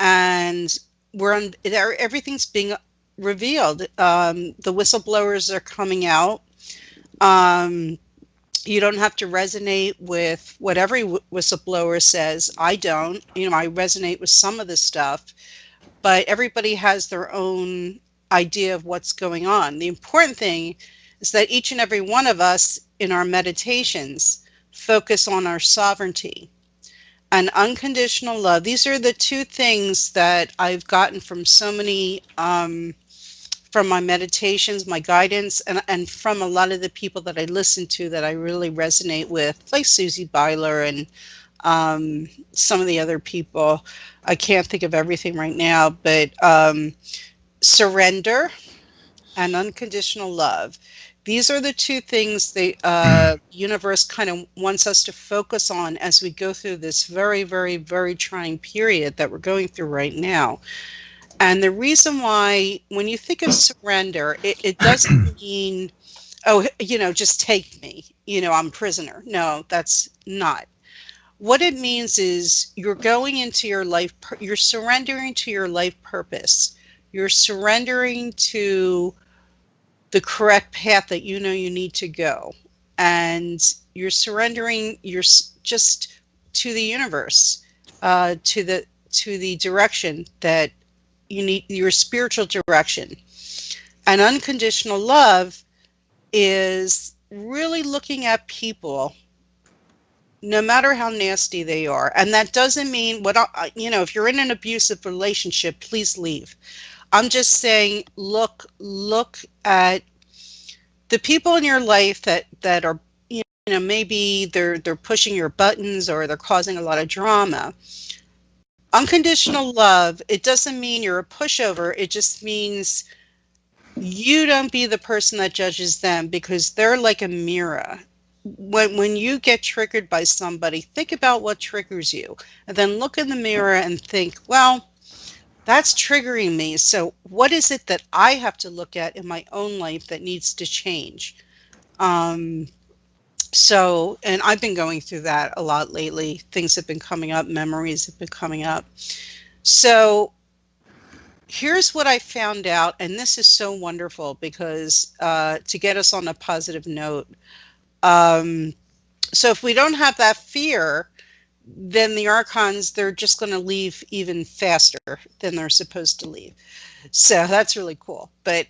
And everything's being revealed. The whistleblowers are coming out. You don't have to resonate with what every whistleblower says. I don't. I resonate with some of the stuff, but everybody has their own idea of what's going on. The important thing is that each and every one of us in our meditations focus on our sovereignty and unconditional love. These are the two things that I've gotten from so many, from my meditations, my guidance, and from a lot of the people that I listen to that I really resonate with, like Susie Byler and some of the other people. I can't think of everything right now, but surrender and unconditional love. These are the two things the universe kind of wants us to focus on as we go through this very, very, very trying period that we're going through right now. And the reason why, when you think of surrender, it doesn't mean, just take me, I'm prisoner. No, that's not. What it means is you're going into your life, you're surrendering to your life purpose. You're surrendering to the correct path that you need to go. And you're surrendering just to the universe, to the direction that you need, your spiritual direction. And unconditional love is really looking at people, no matter how nasty they are. And that doesn't mean if you're in an abusive relationship, please leave. I'm just saying, look at the people in your life that are, maybe they're pushing your buttons or they're causing a lot of drama. Unconditional love, it doesn't mean you're a pushover. It just means you don't be the person that judges them, because they're like a mirror. when you get triggered by somebody, think about what triggers you, and then look in the mirror and think, well, that's triggering me. So what is it that I have to look at in my own life that needs to change? So, and I've been going through that a lot lately. Things have been coming up, memories have been coming up. So here's what I found out, and this is so wonderful because to get us on a positive note. So if we don't have that fear, then the archons, they're just going to leave even faster than they're supposed to leave. So that's really cool. But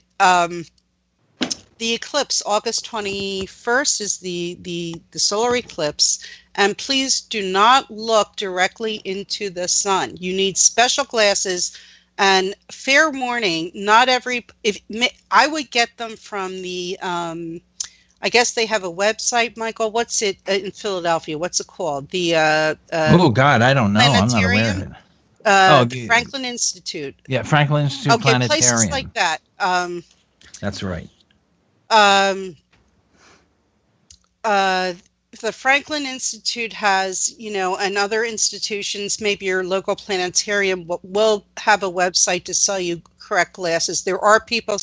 the eclipse, August 21st, is the solar eclipse. And please do not look directly into the sun. You need special glasses. And fair warning, not every, I would get them from the, I guess they have a website, Michael. What's it in Philadelphia? What's it called? The oh God, I don't know. I'm not aware of it. Franklin Institute. Yeah, Franklin Institute Planetarium. Places like that. That's right. The Franklin Institute has, and other institutions, maybe your local planetarium will have a website to sell you correct glasses. There are people